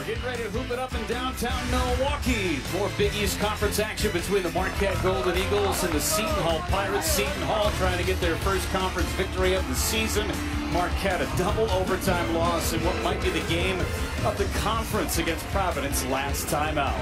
We're getting ready to hoop it up in downtown Milwaukee. More Big East Conference action between the Marquette Golden Eagles and the Seton Hall Pirates. Seton Hall trying to get their first conference victory of the season. Marquette a double overtime loss in what might be the game of the conference against Providence last time out.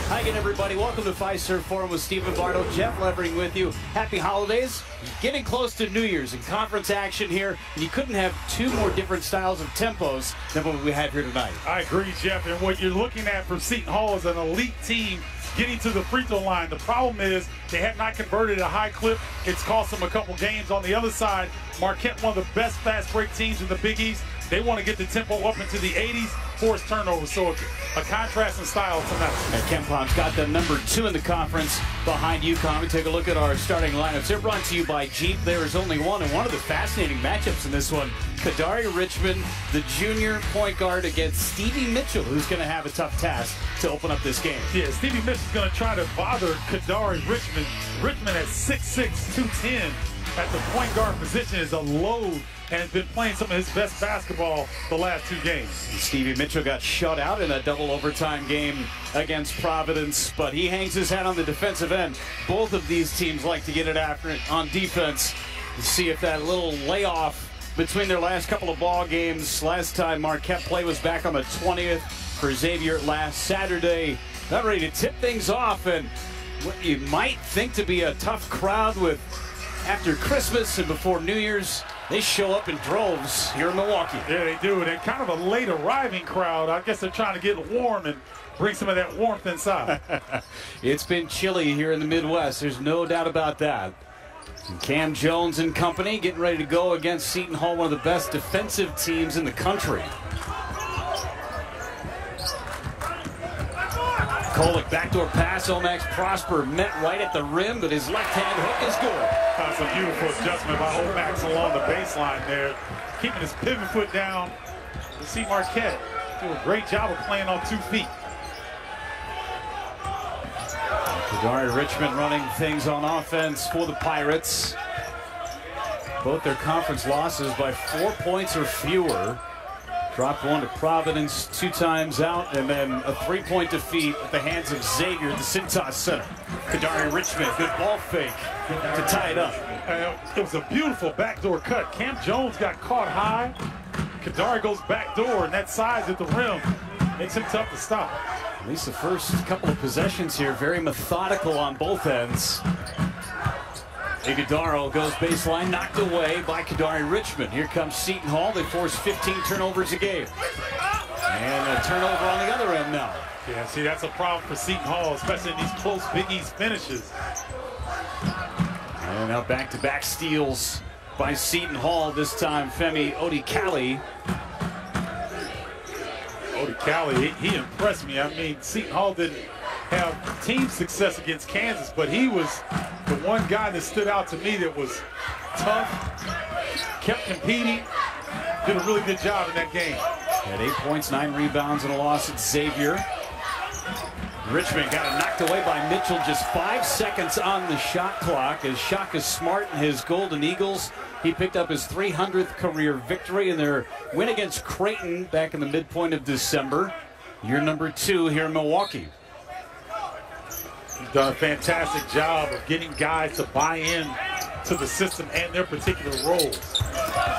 Hi again, everybody. Welcome to Fiserv Forum with Stephen Bardo. Jeff Levering with you. Happy holidays. Getting close to New Year's and conference action here. And you couldn't have two more different styles of tempos than what we have here tonight. I agree, Jeff. And what you're looking at from Seton Hall is an elite team getting to the free throw line. The problem is they have not converted at a high clip. It's cost them a couple games. On the other side, Marquette, one of the best fast break teams in the Big East. They want to get the tempo up into the 80s, force turnovers. So a contrast in style tonight. And KenPom's got them #2 in the conference behind UConn. We take a look at our starting lineups. They're brought to you by Jeep. There is only one, and one of the fascinating matchups in this one. Kadari Richmond, the junior point guard, against Stevie Mitchell, who's going to have a tough task to open up this game. Yeah, Stevie Mitchell's going to try to bother Kadari Richmond. Richmond at 6'6", 210 at the point guard position is a load and has been playing some of his best basketball the last two games. Stevie Mitchell got shut out in a double overtime game against Providence, but he hangs his hat on the defensive end. Both of these teams like to get it after it on defense and see if that little layoff between their last couple of ball games. Last time Marquette play was back on the 20th for Xavier last Saturday. Not ready to tip things off, and what you might think to be a tough crowd with after Christmas and before New Year's, they show up in droves here in Milwaukee. Yeah, they do. They're kind of a late arriving crowd. I guess they're trying to get warm and bring some of that warmth inside. It's been chilly here in the Midwest. There's no doubt about that. And Cam Jones and company getting ready to go against Seton Hall, one of the best defensive teams in the country. Kolek backdoor pass. Omax Prosper met right at the rim, but his left-hand hook is good. That's a beautiful adjustment by Omax along the baseline there, keeping his pivot foot down. You see Marquette do a great job of playing on 2 feet. Kadari Richmond running things on offense for the Pirates. Both their conference losses by 4 points or fewer. Dropped one to Providence 2 times out, and then a 3-point defeat at the hands of Xavier at the Seton Center. Kadari Richmond, good ball fake to tie it up. It was a beautiful backdoor cut. Cam Jones got caught high. Kadari goes backdoor, and that size at the rim makes him tough to stop. At least the first couple of possessions here, very methodical on both ends. Iguodaro goes baseline, knocked away by Kadari Richmond. Here comes Seton Hall. They force 15 turnovers a game. And a turnover on the other end now. Yeah, see, that's a problem for Seton Hall, especially in these close Big East finishes. And now back-to-back steals by Seton Hall. This time, Femi Odikali. Odikali, he impressed me. I mean, Seton Hall didn't have team success against Kansas, but he was the one guy that stood out to me that was tough, kept competing, did a really good job in that game. Had 8 points, 9 rebounds, and a loss at Xavier. Richmond got it knocked away by Mitchell. Just 5 seconds on the shot clock as Shaka Smart and his Golden Eagles. He picked up his 300th career victory in their win against Creighton back in the midpoint of December. Year #2 here in Milwaukee. He's done a fantastic job of getting guys to buy in to the system and their particular roles.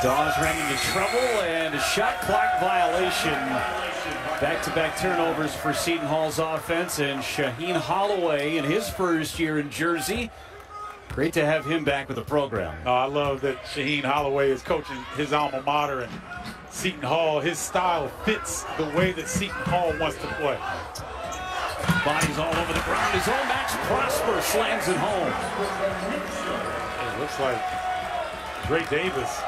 Dawes ran into trouble and a shot clock violation. Back-to-back turnovers for Seton Hall's offense, and Shaheen Holloway in his first year in Jersey. Great to have him back with the program. I love that Shaheen Holloway is coaching his alma mater, and Seton Hall, his style fits the way that Seton Hall wants to play. Bodies all over the ground as Omax Prosper slams it home. It looks like Dre Davis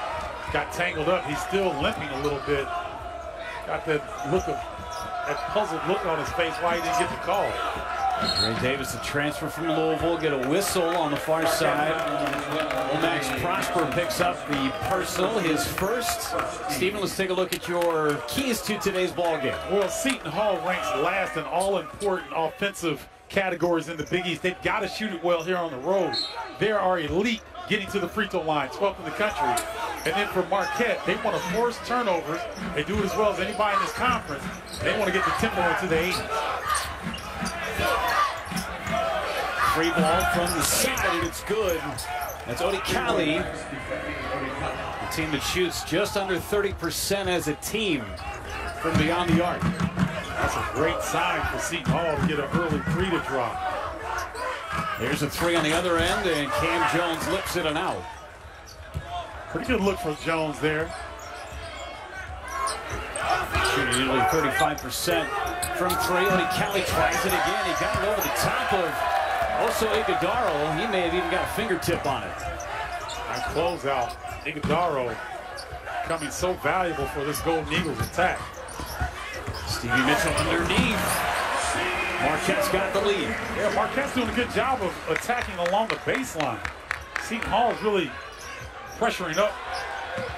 got tangled up. He's still limping a little bit. Got that look of that puzzled look on his face why he didn't get the call. Dre Davis, the transfer from Louisville, get a whistle on the far side. Omax Prosper picks up the personal, his first. Stephen, let's take a look at your keys to today's ball game. Well, Seton Hall ranks last in all important offensive categories in the Big East. They've got to shoot it well here on the road. They are elite getting to the free throw line, 12th in the country. And then for Marquette, they want to force turnovers. They do it as well as anybody in this conference. They want to get the tempo into the 80s. Free ball from the side, and it's good. That's Odikali, the team that shoots just under 30% as a team from beyond the arc. That's a great sign for Seton Hall to get an early three to drop. Here's a three on the other end, and Cam Jones lips it and out. Pretty good look for Jones there. Shooting nearly 35% from three. Odikali tries it again. He got it over the top of also Iguodaro. He may have even got a fingertip on it. Nice closeout. Iguodaro becoming so valuable for this Golden Eagles attack. Stevie Mitchell underneath. Marquette's got the lead. Yeah, Marquette's doing a good job of attacking along the baseline. Seton Hall is really pressuring up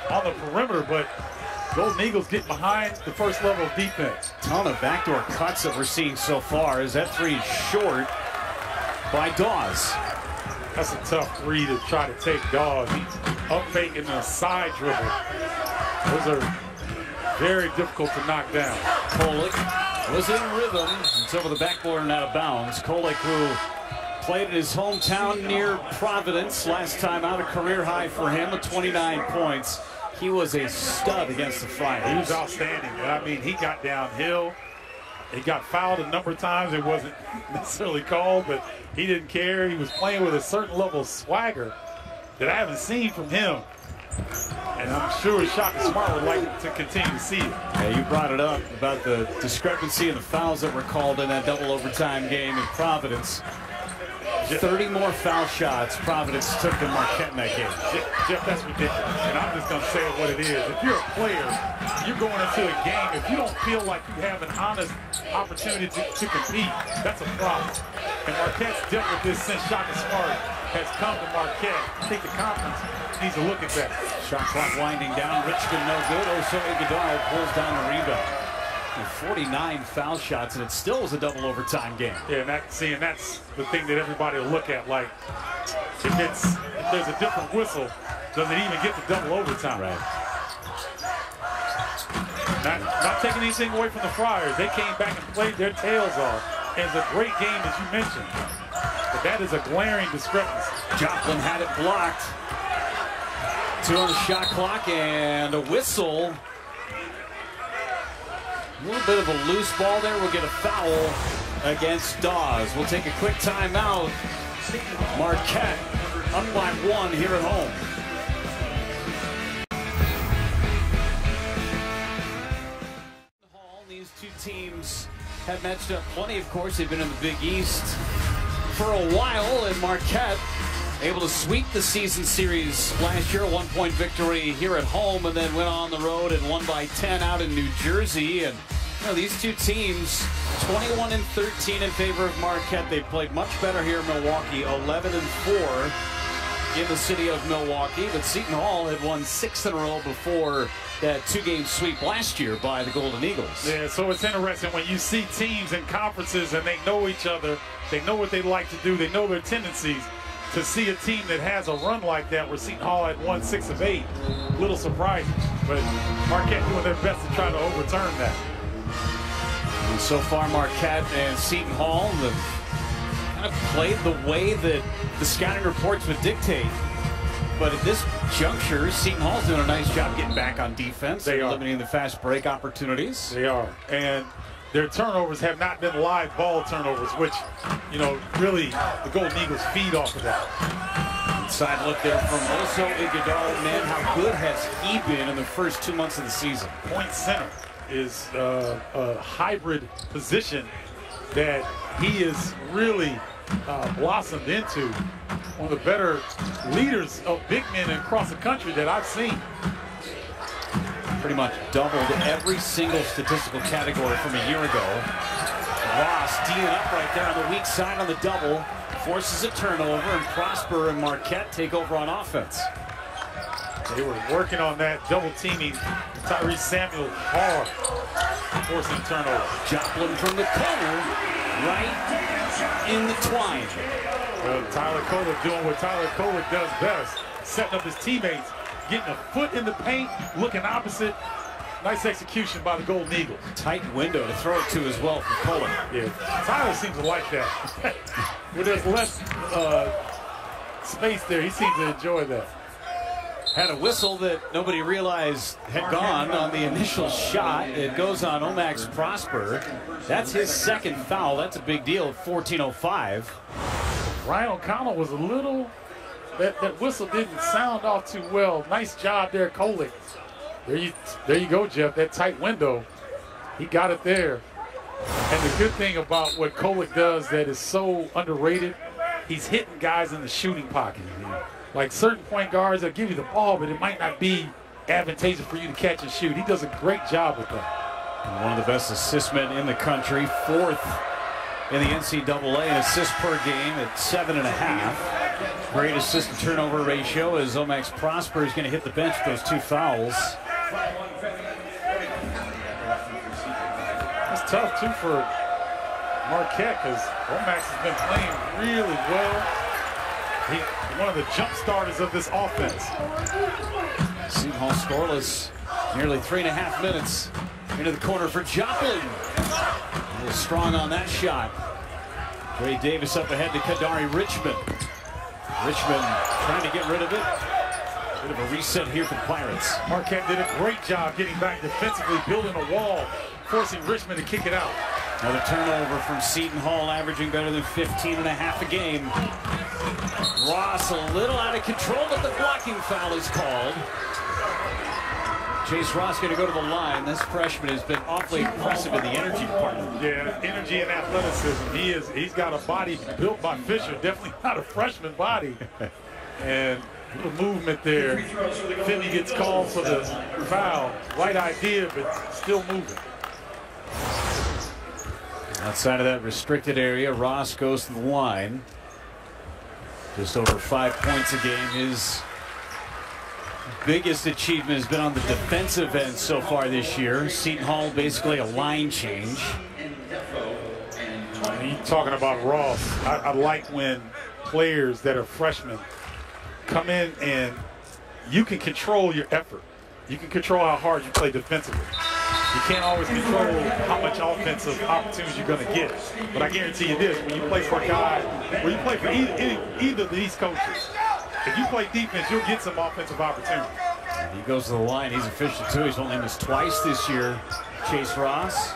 on the perimeter, but Golden Eagles get behind the first level of defense. Ton of backdoor cuts that we're seeing so far. Is that three short by Dawes? That's a tough three to try to take Dawes. He's up fake and a side dribble. Those are very difficult to knock down. Kolek was in rhythm until the backboard and out of bounds. Kolek, who played in his hometown near Providence last time out, a career high for him with 29 points. He was a stud against the Friars. He was outstanding. I mean, he got downhill. He got fouled a number of times. It wasn't necessarily called, but he didn't care. He was playing with a certain level of swagger that I haven't seen from him. And I'm sure Shaka Smart would like to continue to see it. Yeah, you brought it up about the discrepancy in the fouls that were called in that double overtime game in Providence. 30 more foul shots Providence took than Marquette in that game. Jeff, that's ridiculous. And I'm just going to say what it is. If you're a player, you're going into a game. If you don't feel like you have an honest opportunity to compete, that's a problem. And Marquette's dealt with this since Shaka Smart has come to Marquette. I think the conference needs to look at that. Shot clock winding down. Richmond no good. Also Iguodaro pulls down the rebound. And 49 foul shots, and it still was a double overtime game. Yeah, and that's the thing that everybody will look at. Like, if there's a different whistle, does it even get to double overtime? Right. Not taking anything away from the Friars. They came back and played their tails off. And it's a great game, as you mentioned. But that is a glaring discrepancy. Joplin had it blocked. 2 on the shot clock and a whistle. A little bit of a loose ball there. We'll get a foul against Dawes. We'll take a quick timeout. Marquette up by 1 here at home. These two teams have matched up plenty, of course. They've been in the Big East for a while, and Marquette able to sweep the season series last year, a 1-point victory here at home, and then went on the road and won by 10 out in New Jersey. And you know, these two teams, 21-13 in favor of Marquette. They played much better here in Milwaukee, 11-4 in the city of Milwaukee. But Seton Hall had won 6 in a row before that 2-game sweep last year by the Golden Eagles. Yeah, so it's interesting when you see teams in conferences and they know each other, they know what they like to do, they know their tendencies. To see a team that has a run like that where Seton Hall had won 6 of 8, a little surprising. But Marquette doing their best to try to overturn that. And so far, Marquette and Seton Hall have kind of played the way that the scouting reports would dictate. But at this juncture, Seton Hall's doing a nice job getting back on defense. They are limiting the fast break opportunities. They are. And their turnovers have not been live ball turnovers, which, you know, really the Golden Eagles feed off of that. Inside look there from also Iguodaro. Man, how good has he been in the first 2 months of the season? Point center is a hybrid position that he is really blossomed into. One of the better leaders of big men across the country that I've seen. Pretty much doubled every single statistical category from a year ago. Ross teeing up right there on the weak side on the double. Forces a turnover, and Prosper and Marquette take over on offense. They were working on that double teaming Tyrese Samuel hard, forcing turnover. Joplin from the corner, right in the twine. Well, Tyler Kolek doing what Tyler Kolek does best, setting up his teammates getting a foot in the paint, looking opposite. Nice execution by the Golden Eagles. Tight window to throw it to as well for Poland. Yeah, Tyler seems to like that. Where there's less space there, he seems to enjoy that. Had a whistle that nobody realized had gone on the initial shot. It goes on Omax Prosper. That's his second foul. That's a big deal at 14:05. Ryan O'Connell was a little, that whistle didn't sound off too well. Nice job there, Kolick. There you go, Jeff. That tight window, he got it there. And the good thing about what Kolick does that is so underrated, he's hitting guys in the shooting pocket. Like certain point guards, they'll give you the ball, but it might not be advantageous for you to catch and shoot. He does a great job with that. And one of the best assist men in the country, fourth in the NCAA in assists per game at 7.5. Great assist to turnover ratio as Omax Prosper is going to hit the bench with those 2 fouls. It's tough, too, for Marquette because Omax has been playing really well. He's one of the jump starters of this offense. Seton Hall scoreless, nearly 3.5 minutes into the corner for Joplin. A little strong on that shot. Ray Davis up ahead to Kadari Richmond. Richmond trying to get rid of it. Bit of a reset here for the Pirates. Marquette did a great job getting back defensively, building a wall, forcing Richmond to kick it out. Another turnover from Seton Hall, averaging better than 15.5 a game. Ross a little out of control, but the blocking foul is called. Chase Ross going to go to the line. This freshman has been awfully impressive in the energy department. Yeah, energy and athleticism. He's got a body built by Fisher, definitely not a freshman body. And the movement there. Finney gets called for the foul. Right idea, but still moving. Outside of that restricted area, Ross goes to the line. Just over 5 points a game. His biggest achievement has been on the defensive end so far this year. Seton Hall basically a line change. You talking about Ross. I like when players that are freshmen come in and you can control your effort. You can control how hard you play defensively. You can't always control how much offensive opportunities you're going to get. But I guarantee you this, when you play for a guy, when you play for either of these coaches, if you play defense, you'll get some offensive opportunity. He goes to the line. He's efficient, too. He's only missed twice this year. Chase Ross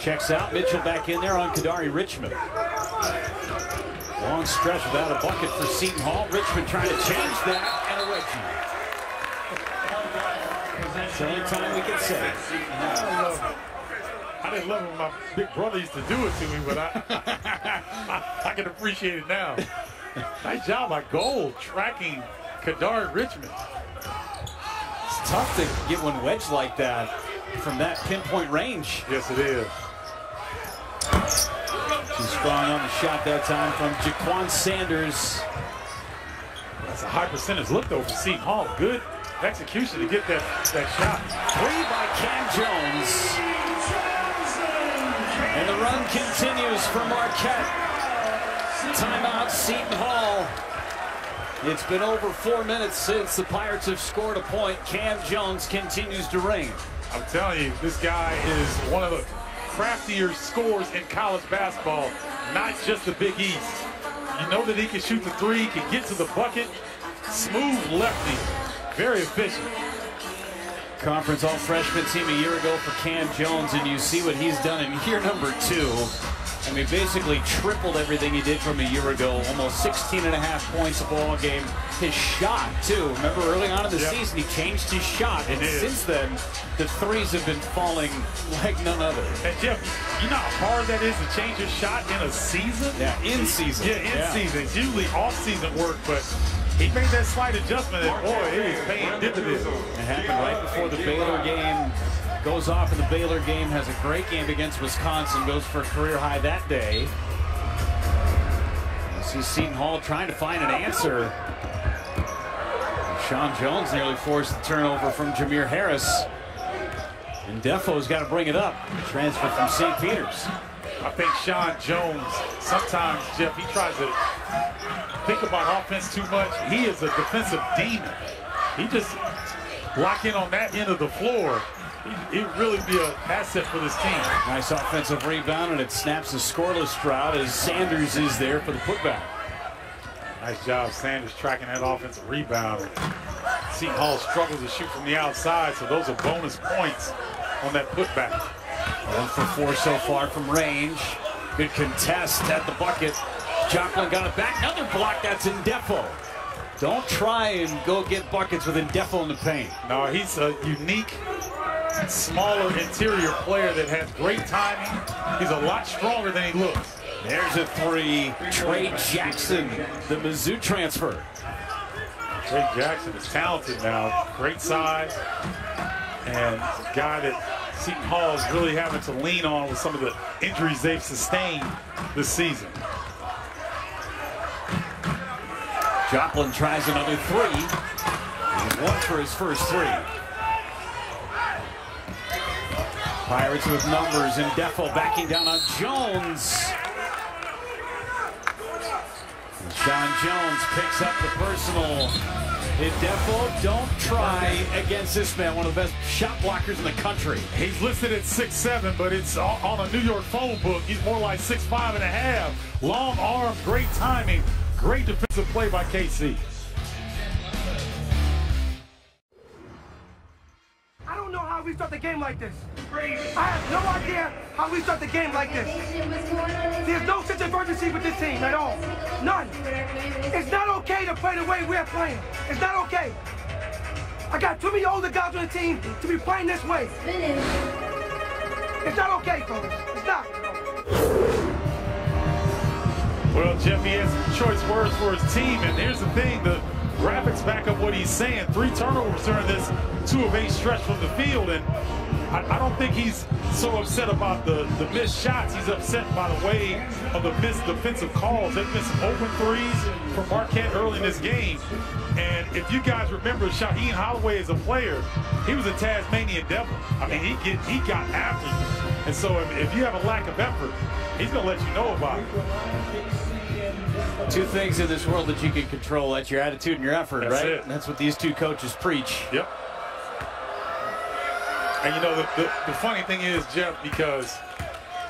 checks out. Mitchell back in there on Kadari Richmond. Long stretch without a bucket for Seton Hall. Richmond trying to change that, and a wedgie. It's the only time we can say. I didn't love it when my big brother used to do it to me, but I can appreciate it now. Nice job by Gold tracking Kadari Richmond. It's tough to get one wedged like that from that pinpoint range. Yes, it is. Too strong on the shot that time from Jaquan Sanders. That's a high percentage look, though, for Seton Hall. Good execution to get that shot. 3 by Cam Jones. And the run continues for Marquette. Timeout, Seton Hall. It's been over 4 minutes since the Pirates have scored a point. Cam Jones continues to reign. I'm telling you, this guy is one of the craftier scorers in college basketball, not just the Big East. You know that he can shoot the three, can get to the bucket. Smooth lefty, very efficient. Conference all-freshman team a year ago for Cam Jones, and you see what he's done in year number 2. I mean, basically tripled everything he did from a year ago. Almost 16.5 points a ball game. His shot, too. Remember early on in the season, he changed his shot. And since then, the threes have been falling like none other. And Jeff, you know how hard that is to change your shot in a season? Yeah, in season. Yeah, in season. It's usually off-season work, but he made that slight adjustment, and boy, it is paying dividends. It happened right before the Baylor game. Goes off in the Baylor game, has a great game against Wisconsin, goes for a career high that day. You see Seton Hall trying to find an answer. Sean Jones nearly forced the turnover from Jameer Harris. And Defoe's got to bring it up. Transfer from St. Peter's. I think Sean Jones, sometimes, Jeff, he tries to think about offense too much. He is a defensive demon. he just lock in on that end of the floor, he'd really be an asset for this team. Nice offensive rebound, and it snaps a scoreless drought as Sanders is there for the putback. Nice job, Sanders, tracking that offensive rebound. Seton Hall struggles to shoot from the outside, so those are bonus points on that putback. 1 for 4 so far from range. Good contest at the bucket. Joplin got it back. Another block. That's Indefo. Don't try and go get buckets with Indefo in the paint. No, he's a unique, smaller interior player that has great timing. He's a lot stronger than he looks. There's a 3. Trey Jackson, the Mizzou transfer. Trey Jackson is talented now. Great size. And a guy that Seton Hall is really having to lean on with some of the injuries they've sustained this season. Joplin tries another 3. He's 1 for his first 3. Pirates with numbers, and Defo backing down on Jones. And Sean Jones picks up the personal. Defo, don't try against this man, one of the best shot blockers in the country. He's listed at 6'7", but it's on a New York phone book. He's more like 6'5.5". Long arms, great timing, great defensive play by KC. I don't know how we start the game like this. I have no idea how we start the game like this. There's no sense of urgency with this team at all. None. It's not okay to play the way we're playing. It's not okay. I got too many older guys on the team to be playing this way. It's not okay, folks. It's not. Well, Jeff, he has some choice words for his team, and here's the thing, the graphics back up what he's saying. 3 turnovers during this 2 of 8 stretch from the field, and I don't think he's so upset about the missed shots. He's upset by the way of the missed defensive calls. There's been some open threes from Marquette early in this game. And if you guys remember, Shaheen Holloway as a player, he was a Tasmanian devil. I mean, he got after you. And so if you have a lack of effort, he's going to let you know about it. 2 things in this world that you can control. That's your attitude and your effort, That's right? it. And that's what these 2 coaches preach. Yep. And you know, the funny thing is, Jeff, because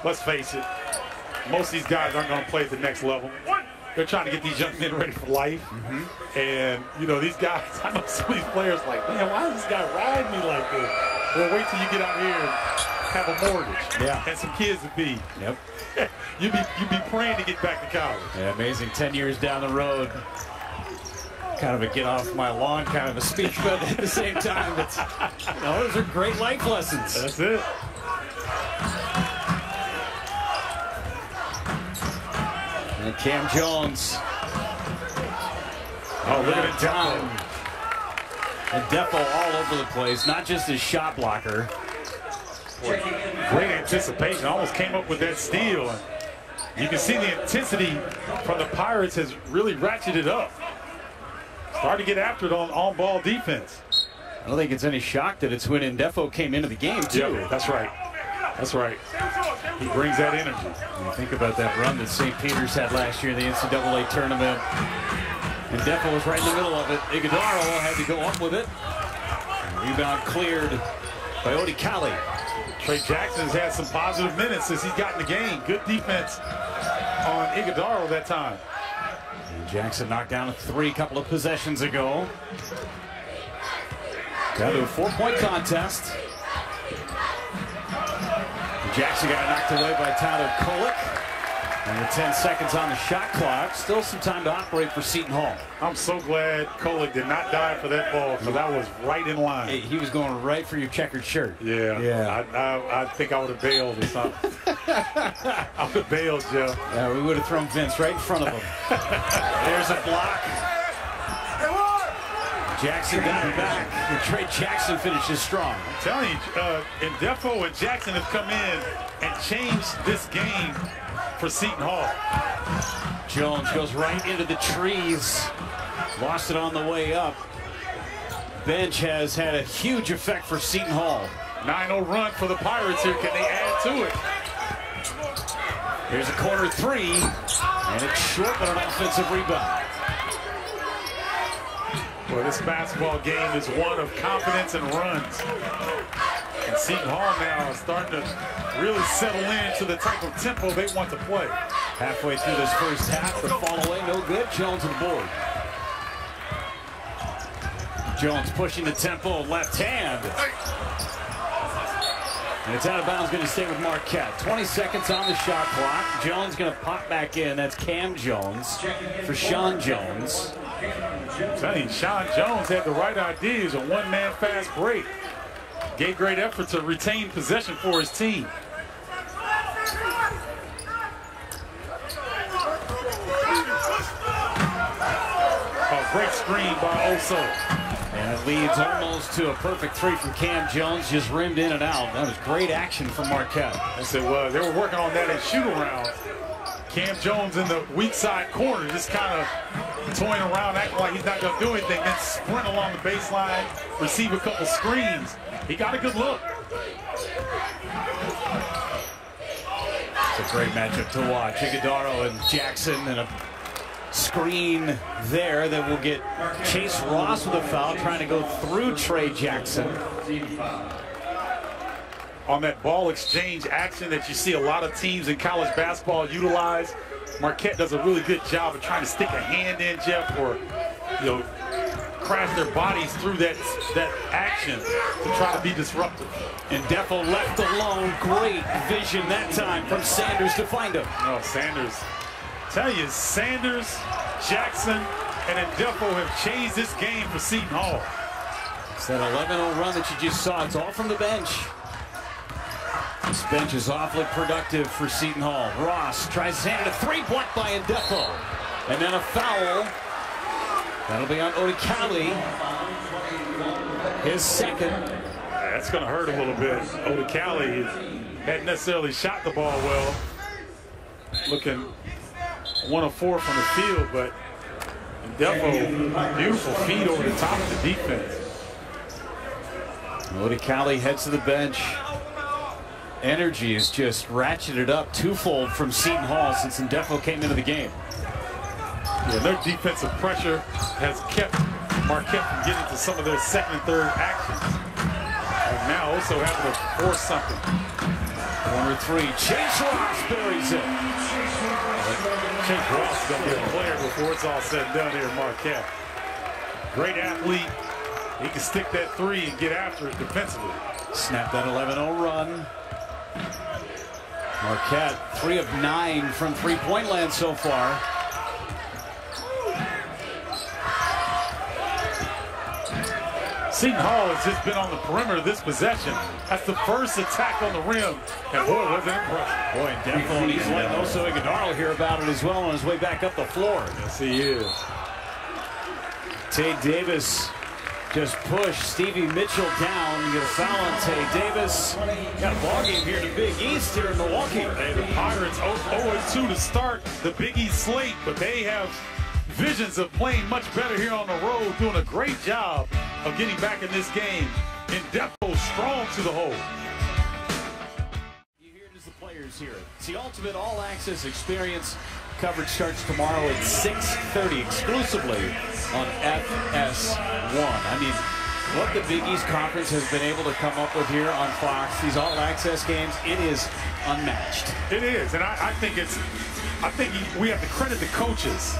let's face it, most of these guys aren't going to play at the next level. They're trying to get these young men ready for life. And, you know, these guys, I know some of these players like, man, why is this guy riding me like this? Well, wait till you get out here and have a mortgage and some kids to feed. Yep. You'd be praying to get back to college. Yeah, amazing. 10 years down the road. Kind of a get off my lawn kind of a speech, but at the same time, it's, you know, those are great life lessons. That's it. And Cam Jones. Oh, look at time. And Defo all over the place, not just his shot blocker. Great anticipation. Almost came up with that steal. And you can see the intensity from the Pirates has really ratcheted up. Started to get after it on on-ball defense. I don't think it's any shock that it's when Indefo came into the game, too. Yep, that's right. That's right. He brings that energy. When you think about that run that St. Peter's had last year in the NCAA tournament, Indefo was right in the middle of it. Iguodaro had to go up with it. Rebound cleared by Odi Kali. Trey Jackson's had some positive minutes since he's gotten the game. Good defense on Iguodaro that time. And Jackson knocked down a 3 a couple of possessions ago. Down to a 4-point contest. Jackson got knocked away by Tyler Kolek. And with 10 seconds on the shot clock, still some time to operate for Seton Hall. I'm so glad Kolek did not dive for that ball, because that was right in line. He was going right for your checkered shirt. Yeah. I think I would have bailed or something. I would have bailed, Joe. Yeah, we would have thrown Vince right in front of him. There's a block. Jackson got it back. And Trey Jackson finishes strong. I'm telling you, Indefo and Jackson have come in and changed this game for Seton Hall. Jones goes right into the trees. Lost it on the way up. Bench has had a huge effect for Seton Hall. 9-0 run for the Pirates here. Can they add to it? Here's a corner 3. And it's short, but an offensive rebound. Well, this basketball game is one of confidence and runs. And Seton Hall now is starting to really settle into the type of tempo they want to play. Halfway through this first half, the fall away, no good. Jones on the board. Jones pushing the tempo, left hand. And it's out of bounds, going to stay with Marquette. 20 seconds on the shot clock. Jones going to pop back in. That's Cam Jones for Sean Jones. I'm telling you, Sean Jones had the right idea. He was a one-man fast break. Gave great effort to retain possession for his team. A great screen by Oso. And it leads almost to a perfect three from Cam Jones, just rimmed in and out. That was great action from Marquette. I said, well, they were working on that in shoot-around. Cam Jones in the weak side corner, just kind of toying around, acting like he's not going to do anything, then sprint along the baseline, receive a couple screens. He got a good look. It's a great matchup to watch. Iguodaro and Jackson, and a screen there that will get Chase Ross with a foul, trying to go through Trey Jackson. On that ball exchange action that you see a lot of teams in college basketball utilize, Marquette does a really good job of trying to stick a hand in, Jeff, or crash their bodies through that action to try to be disruptive. And Defo left alone. Great vision that time from Sanders to find him. Oh, Sanders. Tell you, Sanders, Jackson, and Defo have changed this game for Seton Hall. It's that 11-0 run that you just saw. It's all from the bench. This bench is awfully productive for Seton Hall. Ross tries his hand at a three-point by Defo. And then a foul. That'll be on Odikali. His second. That's going to hurt a little bit. Odikali hadn't necessarily shot the ball well. Looking 1 of 4 from the field, but Defo, beautiful feed over the top of the defense. Odikali heads to the bench. Energy is just ratcheted up twofold from Seton Hall since Defo came into the game. Yeah, their defensive pressure has kept Marquette from getting to some of their second and third actions. And now also having to force something. Corner three, Chase Ross buries it. Chase Ross is going to be a player before it's all said and done here at Marquette. Great athlete. He can stick that three and get after it defensively. Snap that 11-0 run. Marquette 3 of 9 from three-point land so far. Seton Hall has just been on the perimeter of this possession. That's the first attack on the rim, and boy, was it impressive. Boy, definitely, he's letting also Iguodaro hear about it as well on his way back up the floor. Yes, he is. Tay Davis just pushed Stevie Mitchell down. Get a foul on Tay Davis. Got a ball game here in the Big East here in Milwaukee. Hey, the Pirates 0-2 to start the Big East slate, but they have visions of playing much better here on the road, doing a great job of getting back in this game. And Defo strong to the hole. You hear it as the players here. It's the ultimate all-access experience. Coverage starts tomorrow at 6:30 exclusively on FS1. I mean, what the Big East Conference has been able to come up with here on Fox, these all-access games, it is unmatched. It is, and I think we have to credit the coaches,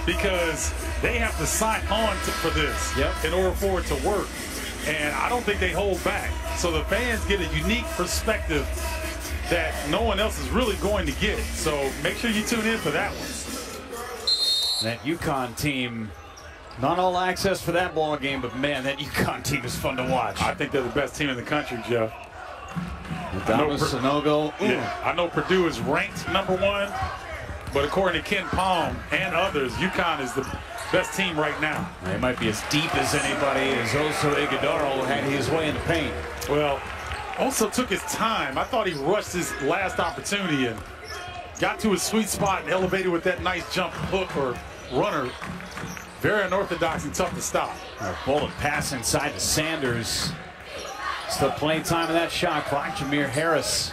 because they have to sign on for this in order for it to work. And I don't think they hold back. So the fans get a unique perspective that no one else is really going to get. So make sure you tune in for that one. That UConn team, not all access for that ball game, but man, that UConn team is fun to watch. I think they're the best team in the country, Jeff. Sanogo. Yeah, I know Purdue is ranked #1. But according to Ken Palm and others, UConn is the best team right now. They might be as deep as anybody, as also Iguodaro had his way in the paint. Well, also took his time. I thought he rushed his last opportunity and got to his sweet spot and elevated with that nice jump hook or runner. Very unorthodox and tough to stop. A bullet pass inside to Sanders. Still playing time in that shot clock. Jameer Harris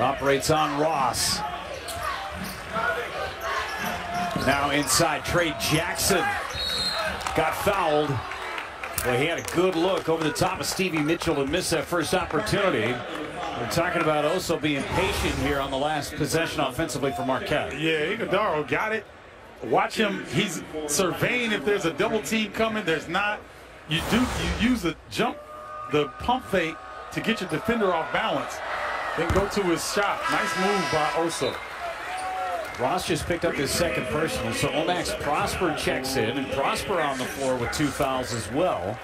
operates on Ross. Now inside, Trey Jackson got fouled. Well, he had a good look over the top of Stevie Mitchell and missed that first opportunity. We're talking about Oso being patient here on the last possession offensively for Marquette. Yeah, Iguodaro got it. Watch him. He's surveying if there's a double team coming. There's not. You use the pump fake to get your defender off balance. Then go to his shot. Nice move by Oso. Ross just picked up his second personal, so Omax Prosper checks in, and Prosper on the floor with 2 fouls as well.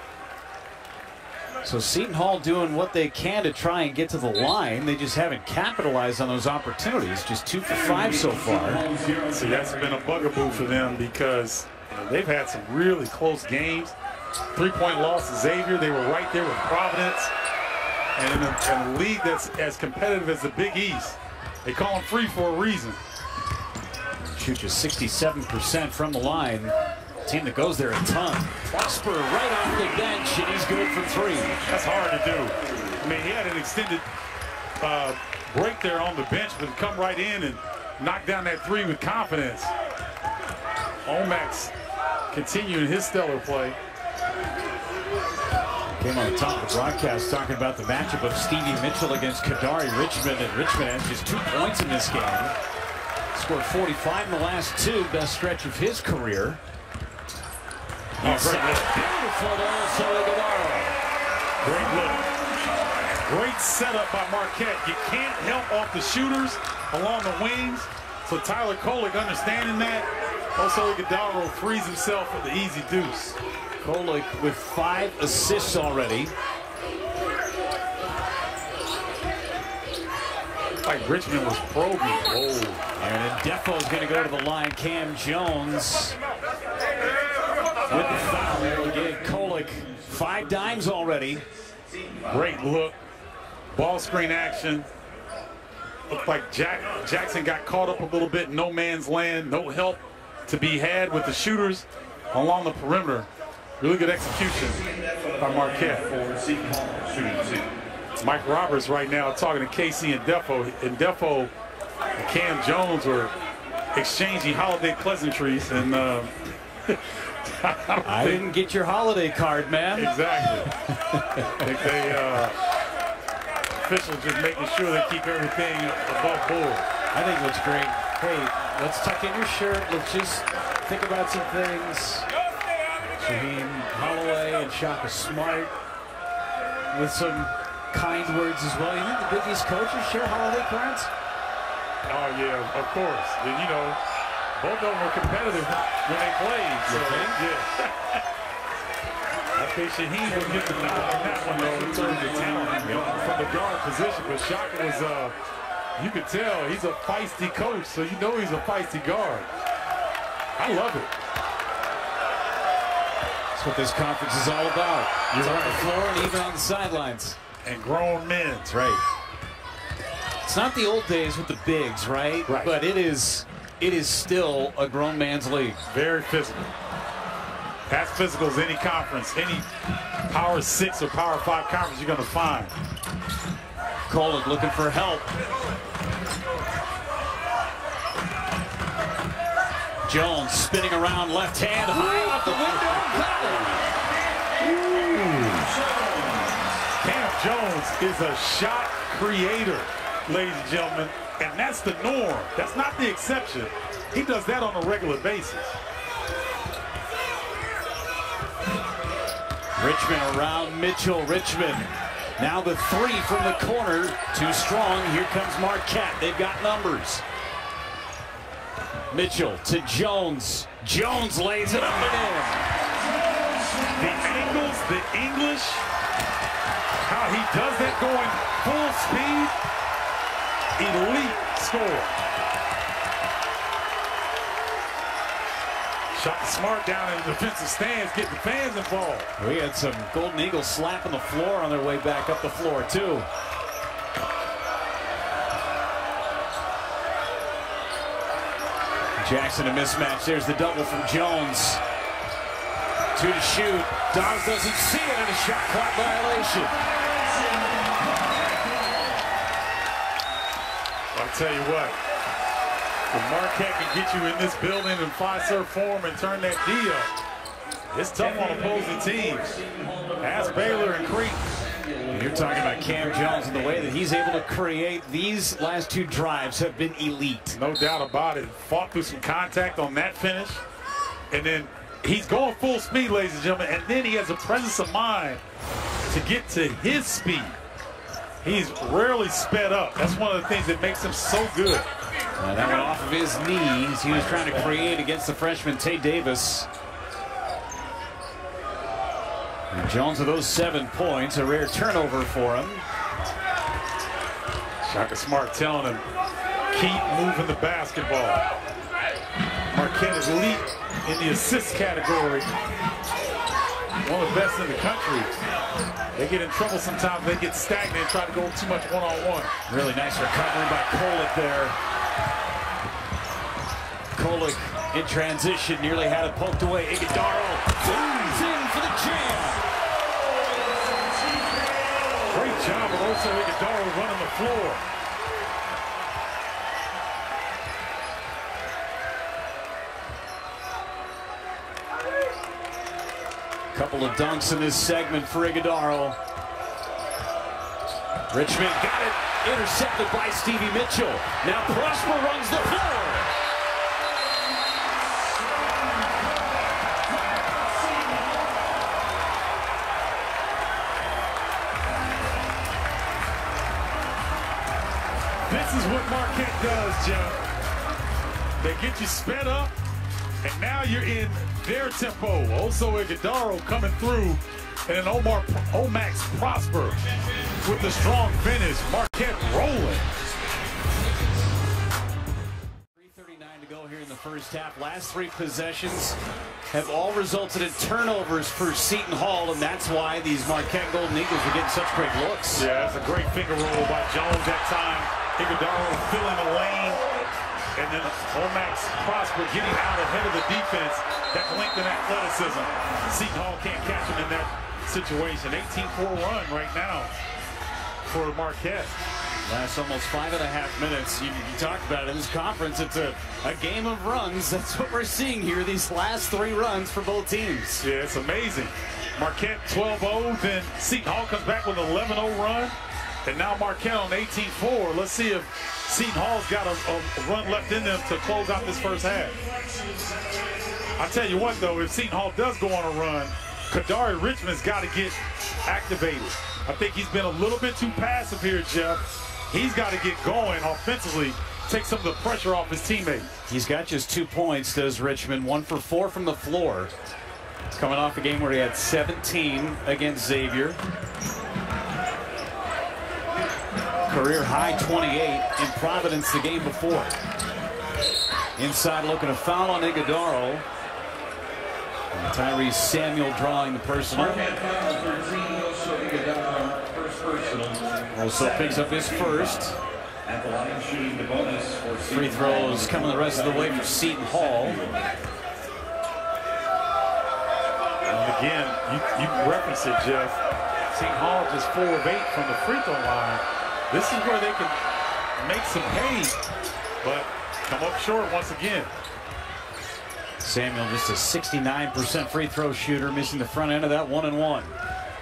So Seton Hall doing what they can to try and get to the line. They just haven't capitalized on those opportunities. Just 2 for 5 so far. See, that's been a bugaboo for them because they've had some really close games. 3-point loss to Xavier. They were right there with Providence. And in a league that's as competitive as the Big East, they call them free for a reason. Shoots just 67% from the line. Team that goes there a ton. Prosper right off the bench, and he's good for 3. That's hard to do. I mean, he had an extended break there on the bench, but come right in and knock down that 3 with confidence. Omax continuing his stellar play. Came on the top of the broadcast talking about the matchup of Stevie Mitchell against Kadari Richmond, and Richmond has just 2 points in this game. Scored 45 in the last 2, best stretch of his career. Beautiful there, so Iguodaro. Great look. Great setup by Marquette. You can't help off the shooters along the wings. So Tyler Kolek understanding that. Also Iguodaro frees himself with the easy deuce. Kolek with 5 assists already. Like Richmond was probing. Whoa. And then Defoe's going to go to the line. Cam Jones with the foul. We'll give Kolek 5 dimes already. Great look. Ball screen action. Looked like Jackson got caught up a little bit in no man's land. No help to be had with the shooters along the perimeter. Really good execution by Marquette. Mike Roberts right now talking to Casey and Defoe. And Defoe and Cam Jones were exchanging holiday pleasantries. And I didn't get your holiday card, man. Exactly. I think officials just making sure they keep everything above board. I think it looks great. Hey, let's tuck in your shirt. Let's just think about some things. Shaheen Holloway and Shaka Smart with some kind words as well. You think the Big East coaches share holiday cards? Oh, yeah, of course. And, you know, both of them were competitive when they played. So, yeah. I think Shaheen will get the nod on that one, though, in terms of talent from the guard position. But Shaka was, you could tell, he's a feisty coach, so you know he's a feisty guard. I love it. That's what this conference is all about. It's on the floor and even on the sidelines. And grown men. That's right. It's not the old days with the bigs, right? Right. But it is still a grown man's league. Very physical. As physical as any conference, any Power 6 or Power 5 conference you're going to find. Kolek looking for help. Jones spinning around left hand, high off the window. Cam Jones is a shot creator, ladies and gentlemen, and that's the norm. That's not the exception. He does that on a regular basis. Richmond around Mitchell. Richmond now the 3 from the corner. Too strong. Here comes Marquette. They've got numbers. Mitchell to Jones. Jones lays it up and in. The angles, the English, how he does that going full speed, elite score. Shot Smart down in the defensive stands, getting the fans involved. We had some Golden Eagles slapping the floor on their way back up the floor, too. Jackson a mismatch. There's the double from Jones. 2 to shoot. Dawes doesn't see it, and a shot clock violation. I'll tell you what, If Marquette can get you in this building in five-serve form and turn that D up, it's tough on opposing teams. Ask Baylor and Creek. You're talking about Cam Jones and the way that he's able to create. These last two drives have been elite. No doubt about it. Fought through some contact on that finish. And then he's going full speed, ladies and gentlemen. And then he has a presence of mind to get to his speed. He's rarely sped up. That's one of the things that makes him so good. That one off of his knees. He was trying to create against the freshman Tay Davis. And Jones with those 7 points, a rare turnover for him. Shaka Smart telling him, keep moving the basketball. Marquette is elite in the assist category. One of the best in the country. They get in trouble sometimes. They get stagnant and try to go too much one-on-one. Really nice recovery by Kolek there. Kolek in transition, nearly had it poked away. Iguodaro zooms in for the jam. Great job of also Iguodaro running the floor. Couple of dunks in this segment for Iguodaro. Richmond got it, intercepted by Stevie Mitchell. Now Prosper runs the floor. This is what Marquette does, Jeff. They get you sped up, and now you're in their tempo. Also Iguodaro coming through, and an Omax Prosper with the strong finish. Marquette rolling. 3:39 to go here in the first half. Last 3 possessions have all resulted in turnovers for Seton Hall, and that's why these Marquette Golden Eagles are getting such great looks. Yeah, that's a great finger roll by Jones that time. Iguodaro filling the lane, and then Omax Prosper getting out ahead of the defense. That length and athleticism. Seton Hall can't catch him in that situation. 18-4 run right now for Marquette. Last almost 5.5 minutes. You talked about it in this conference. It's a game of runs. That's what we're seeing here, these last 3 runs for both teams. Yeah, it's amazing. Marquette 12-0, then Seton Hall comes back with an 11-0 run. And now Marquette on 18-4. Let's see if Seton Hall's got a run left in them to close out this first half. I'll tell you what, though, if Seton Hall does go on a run, Kadari Richmond's got to get activated. I think he's been a little bit too passive here, Jeff. He's got to get going offensively, take some of the pressure off his teammate. He's got just 2 points, does Richmond. 1 for 4 from the floor. Coming off a game where he had 17 against Xavier. Career high 28 in Providence the game before. Inside looking to foul on Iguodaro. And Tyrese Samuel drawing the personal. Also picks up his first. Free throws coming the rest of the way for Seton Hall. And again, you referenced it, Jeff. Seton Hall just 4 of 8 from the free throw line. This is where they can make some hay, but come up short once again. Samuel just a 69% free throw shooter, missing the front end of that 1-and-1.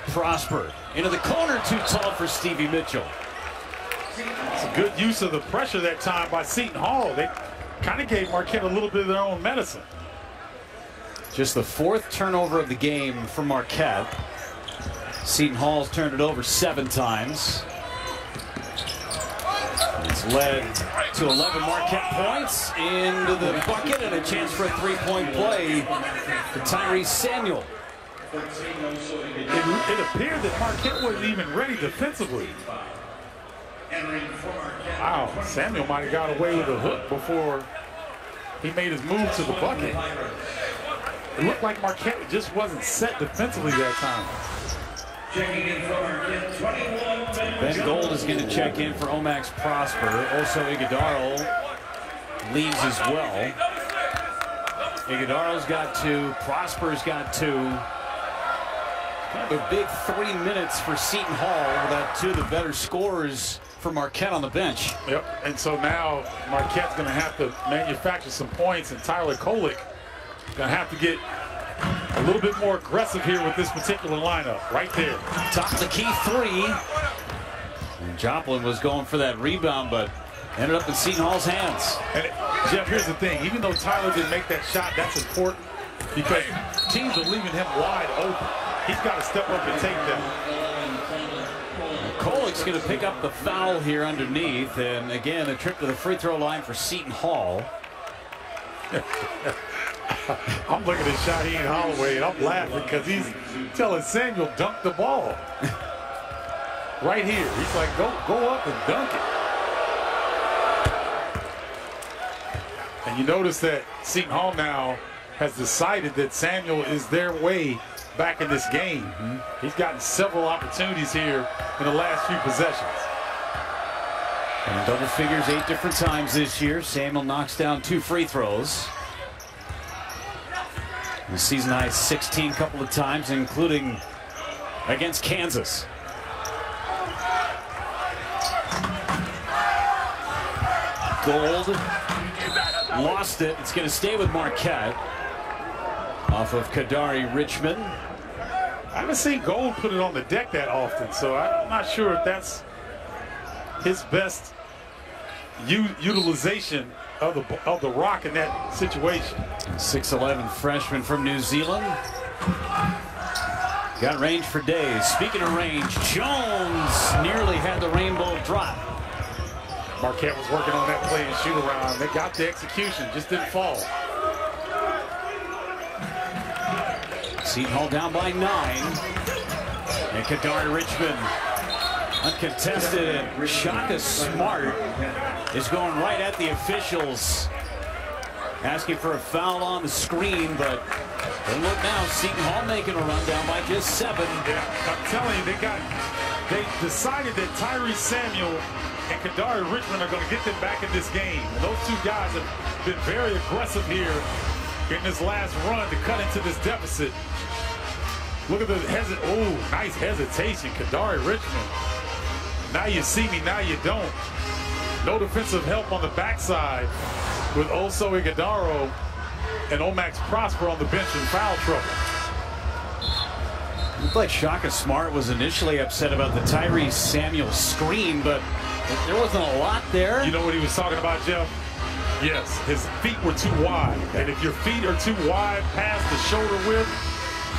Prosper into the corner, too tall for Stevie Mitchell. It's a good use of the pressure that time by Seton Hall. They kind of gave Marquette a little bit of their own medicine. Just the 4th turnover of the game for Marquette. Seton Hall's turned it over 7 times. It's led to 11 Marquette points into the bucket, and a chance for a 3-point play for Tyrese Samuel. It appeared that Marquette wasn't even ready defensively. Wow, Samuel might have got away with a hook before he made his move to the bucket. It looked like Marquette just wasn't set defensively that time. Ben Gold is going to check in for Omax Prosper. Also Iguodaro leaves as well. Iguodaro's got 2. Prosper's got 2. Kind of a big 3 minutes for Seton Hall without two of the better scorers for Marquette on the bench. Yep, and so now Marquette's going to have to manufacture some points, and Tyler Kolick going to have to get a little bit more aggressive here with this particular lineup. Right there. Top of the key three. And Joplin was going for that rebound, but ended up in Seton Hall's hands. And Jeff, here's the thing. Even though Tyler didn't make that shot, that's important because teams are leaving him wide open. He's got to step up and take that. Kolick's going to pick up the foul here underneath, and again, a trip to the free throw line for Seton Hall. I'm looking at Shaheen Holloway, and I'm laughing because he's telling Samuel dunk the ball. Right here. He's like, go up and dunk it. And you notice that Seton Hall now has decided that Samuel is their way back in this game. He's gotten several opportunities here in the last few possessions. And double figures 8 different times this year. Samuel knocks down 2 free throws. The season high 16 couple of times, including against Kansas. Gold lost it. It's going to stay with Marquette off of Kadari Richmond. I haven't seen Gold put it on the deck that often, so I'm not sure if that's his best utilization of the rock in that situation. 6'11" freshman from New Zealand. Got range for days. Speaking of range, Jones nearly had the rainbow drop. Marquette was working on that play and shoot around. They got the execution, just didn't fall. Seton Hall down by 9. And Kadari Richmond uncontested, and Shaka Smart is going right at the officials, asking for a foul on the screen, but look now, Seton Hall making a run down by just 7. Yeah, I'm telling you, they decided that Tyrese Samuel and Kadari Richmond are going to get them back in this game. And those two guys have been very aggressive here in this last run to cut into this deficit. Look at the nice hesitation, Kadari Richmond. Now you see me, now you don't. No defensive help on the backside with Oso Ighodaro and Omax Prosper on the bench in foul trouble. Looked like Shaka Smart was initially upset about the Tyrese Samuel screen, but there wasn't a lot there. You know what he was talking about, Jeff? Yes, his feet were too wide. And if your feet are too wide past the shoulder width,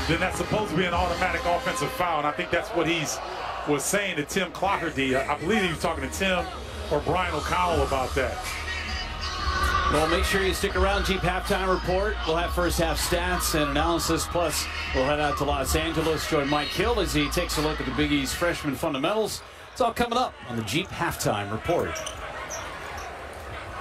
then that's supposed to be an automatic offensive foul. And I think that's what he was saying to Tim Clockerty. I believe he was talking to Tim or Brian O'Connell about that. Well, make sure you stick around. Jeep Halftime Report. We'll have first half stats and analysis. Plus, we'll head out to Los Angeles. Join Mike Hill as he takes a look at the Big East freshman fundamentals. It's all coming up on the Jeep Halftime Report.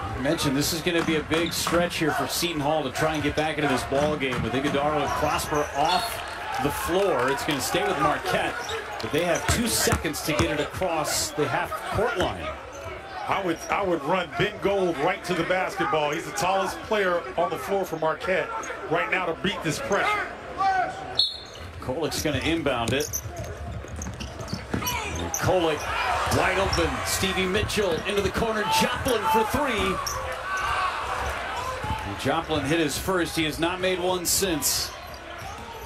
I mentioned this is going to be a big stretch here for Seton Hall to try and get back into this ball game with Ighodaro and Prosper off the floor. It's going to stay with Marquette, but they have 2 seconds to get it across the half-court line. I would run Ben Gold right to the basketball. He's the tallest player on the floor for Marquette right now to beat this pressure. Kolick's going to inbound it. And Kolick wide open. Stevie Mitchell into the corner. Joplin for 3. And Joplin hit his first. He has not made one since.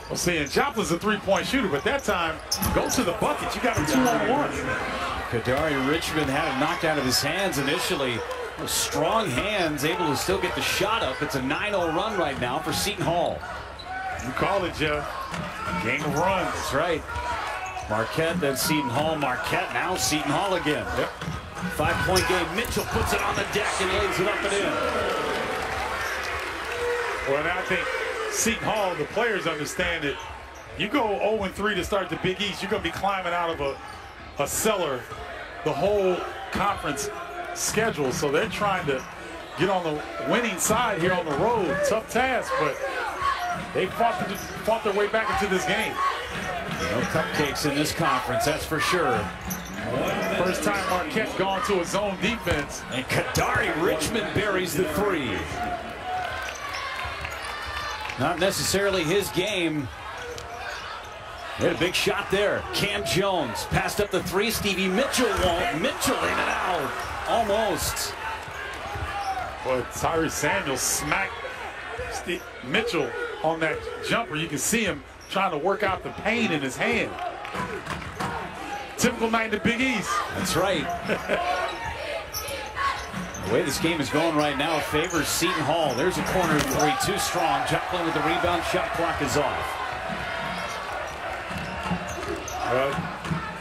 Well, see, Joplin's a 3-point shooter, but that time, go to the bucket. You got a 2-on-1. Kadari Richmond had it knocked out of his hands initially. Strong hands, able to still get the shot up. It's a 9-0 run right now for Seton Hall. You call it, Jeff. Game of runs. That's right. Marquette, then Seton Hall. Marquette, now Seton Hall again. Yep. 5-point game. Mitchell puts it on the deck and lays it up and in. Well, and I think Seton Hall, the players understand that you go 0-3 to start the Big East, you're going to be climbing out of a cellar the whole conference schedule. So they're trying to get on the winning side here on the road. Tough task, but they fought their way back into this game. No cupcakes in this conference, that's for sure. First time Marquette's gone to a zone defense. And Kadari Richmond buries the 3. Not necessarily his game. They had a big shot there. Cam Jones passed up the three. Stevie Mitchell won't. Mitchell in and out. Almost. Boy, Tyree Samuels smacked Mitchell on that jumper. You can see him trying to work out the pain in his hand. Typical night in the Big East. That's right. The way this game is going right now favors Seton Hall. There's a corner three, too strong. Joplin with the rebound. Shot clock is off.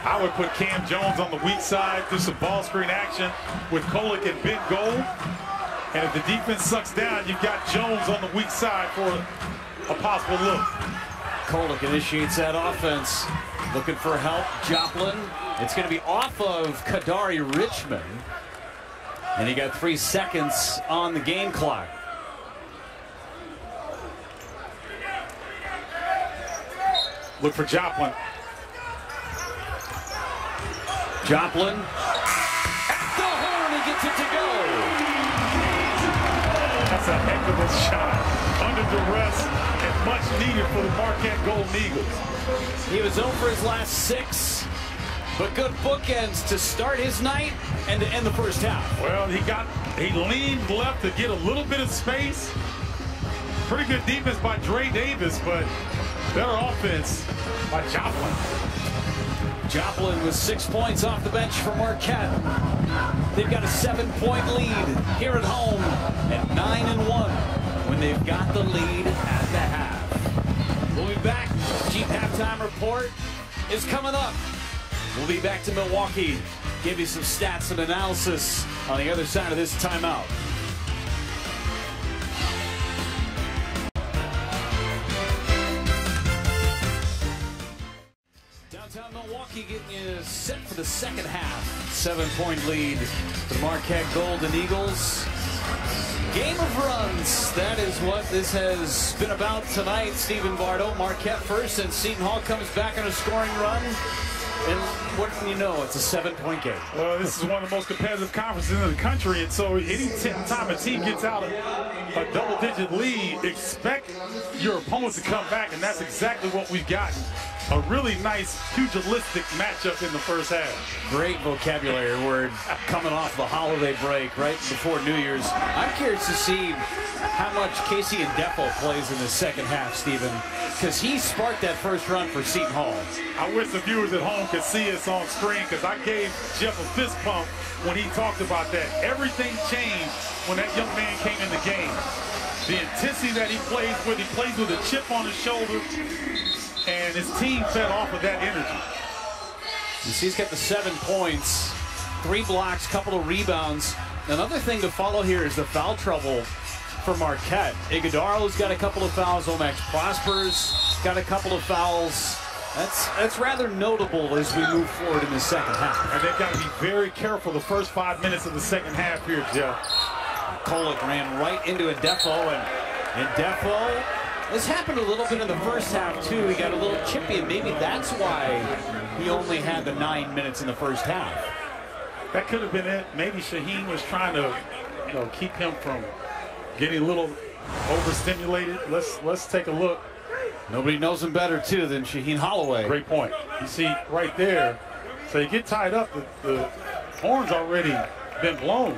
I would put Cam Jones on the weak side through some ball screen action with Kolek and Ben Gold. And if the defense sucks down, you've got Jones on the weak side for a possible look. Kolek initiates that offense. Looking for help. Joplin. It's going to be off of Kadari Richmond. And he got 3 seconds on the game clock. Look for Joplin. Joplin at the horn, he gets it to go. That's a heck of a shot. Under duress and much needed for the Marquette Golden Eagles. He was 0 for his last 6, but good bookends to start his night and to end the first half. Well, he leaned left to get a little bit of space. Pretty good defense by Dre Davis, but better offense by Joplin. Joplin with 6 points off the bench for Marquette. They've got a 7-point lead here at home at 9-1 when they've got the lead at the half. We'll be back. Chief Halftime Report is coming up. We'll be back to Milwaukee. Give you some stats and analysis on the other side of this timeout. Downtown Milwaukee getting you set for the second half. 7-point lead for the Marquette Golden Eagles. Game of runs. That is what this has been about tonight. Stephen Bardo, Marquette first, and Seton Hall comes back on a scoring run. And what do you know? It's a 7-point game. Well, this is one of the most competitive conferences in the country, and so any time a team gets out a double-digit lead, expect your opponent to come back, and that's exactly what we've gotten. A really nice, pugilistic matchup in the first half. Great vocabulary word coming off the holiday break right before New Year's. I'm curious to see how much Casey and Defo plays in the second half, Stephen, because he sparked that first run for Seton Hall. I wish the viewers at home could see us on screen, because I gave Jeff a fist pump when he talked about that. Everything changed when that young man came in the game. The intensity that he plays with a chip on his shoulder, and his team fed off of that energy. You see he's got the 7 points, 3 blocks, couple of rebounds. Another thing to follow here is the foul trouble for Marquette. Iguodala's got a couple of fouls. Omax Prosper's got a couple of fouls. That's rather notable as we move forward in the second half. And they've got to be very careful the first 5 minutes of the second half here, Jeff. Kolek ran right into a Defo, and Defo, this happened a little bit in the first half too. He got a little chippy, and maybe that's why he only had the 9 minutes in the first half. That could have been it. Maybe Shaheen was trying to, keep him from getting a little overstimulated. Let's take a look. Nobody knows him better too than Shaheen Holloway. Great point. You see right there. So you get tied up. The horn's already been blown.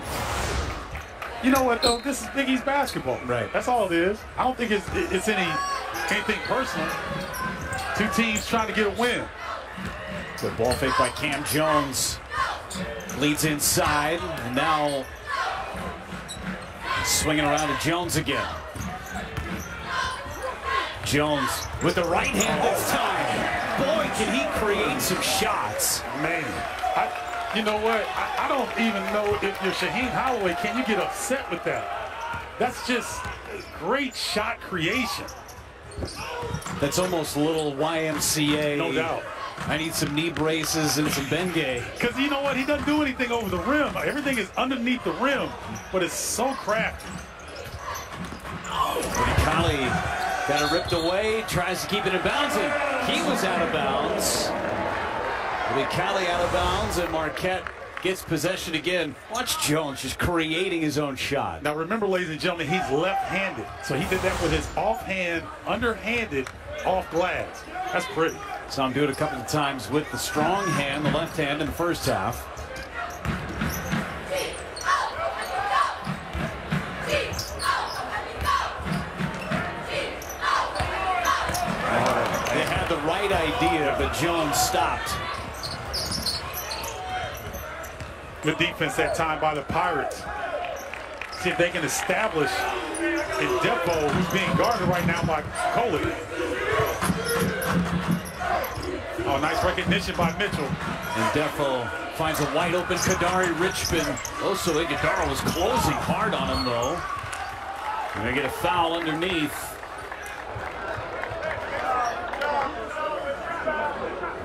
You know what, though? This is Big East basketball. Right. That's all it is. I don't think it's anything personal. Two teams trying to get a win. Good ball fake by Cam Jones. Leads inside, and now swinging around to Jones again. Jones with the right hand this time. Boy, can he create some shots. Man, you know what? I don't even know if you're Shaheen Holloway, can you get upset with that? That's just great shot creation. That's almost a little YMCA. No doubt. I need some knee braces and some Bengay. Because you know what? He doesn't do anything over the rim. Everything is underneath the rim, but it's so crafty. Kali got it ripped away, tries to keep it in bounds, and he was out of bounds. Kali out of bounds, and Marquette gets possession again. Watch Jones just creating his own shot. Now remember, ladies and gentlemen, he's left-handed. So he did that with his offhand, underhanded, off glass. That's pretty. Saw him do it a couple of times with the strong hand, the left hand in the first half. They had the right idea, but Jones stopped. Good defense that time by the Pirates. See if they can establish in Defo, who's being guarded right now by Coley. Oh, nice recognition by Mitchell. And Defo finds a wide open Kadari Richmond. Also, Iguodala was closing hard on him, though. And they get a foul underneath.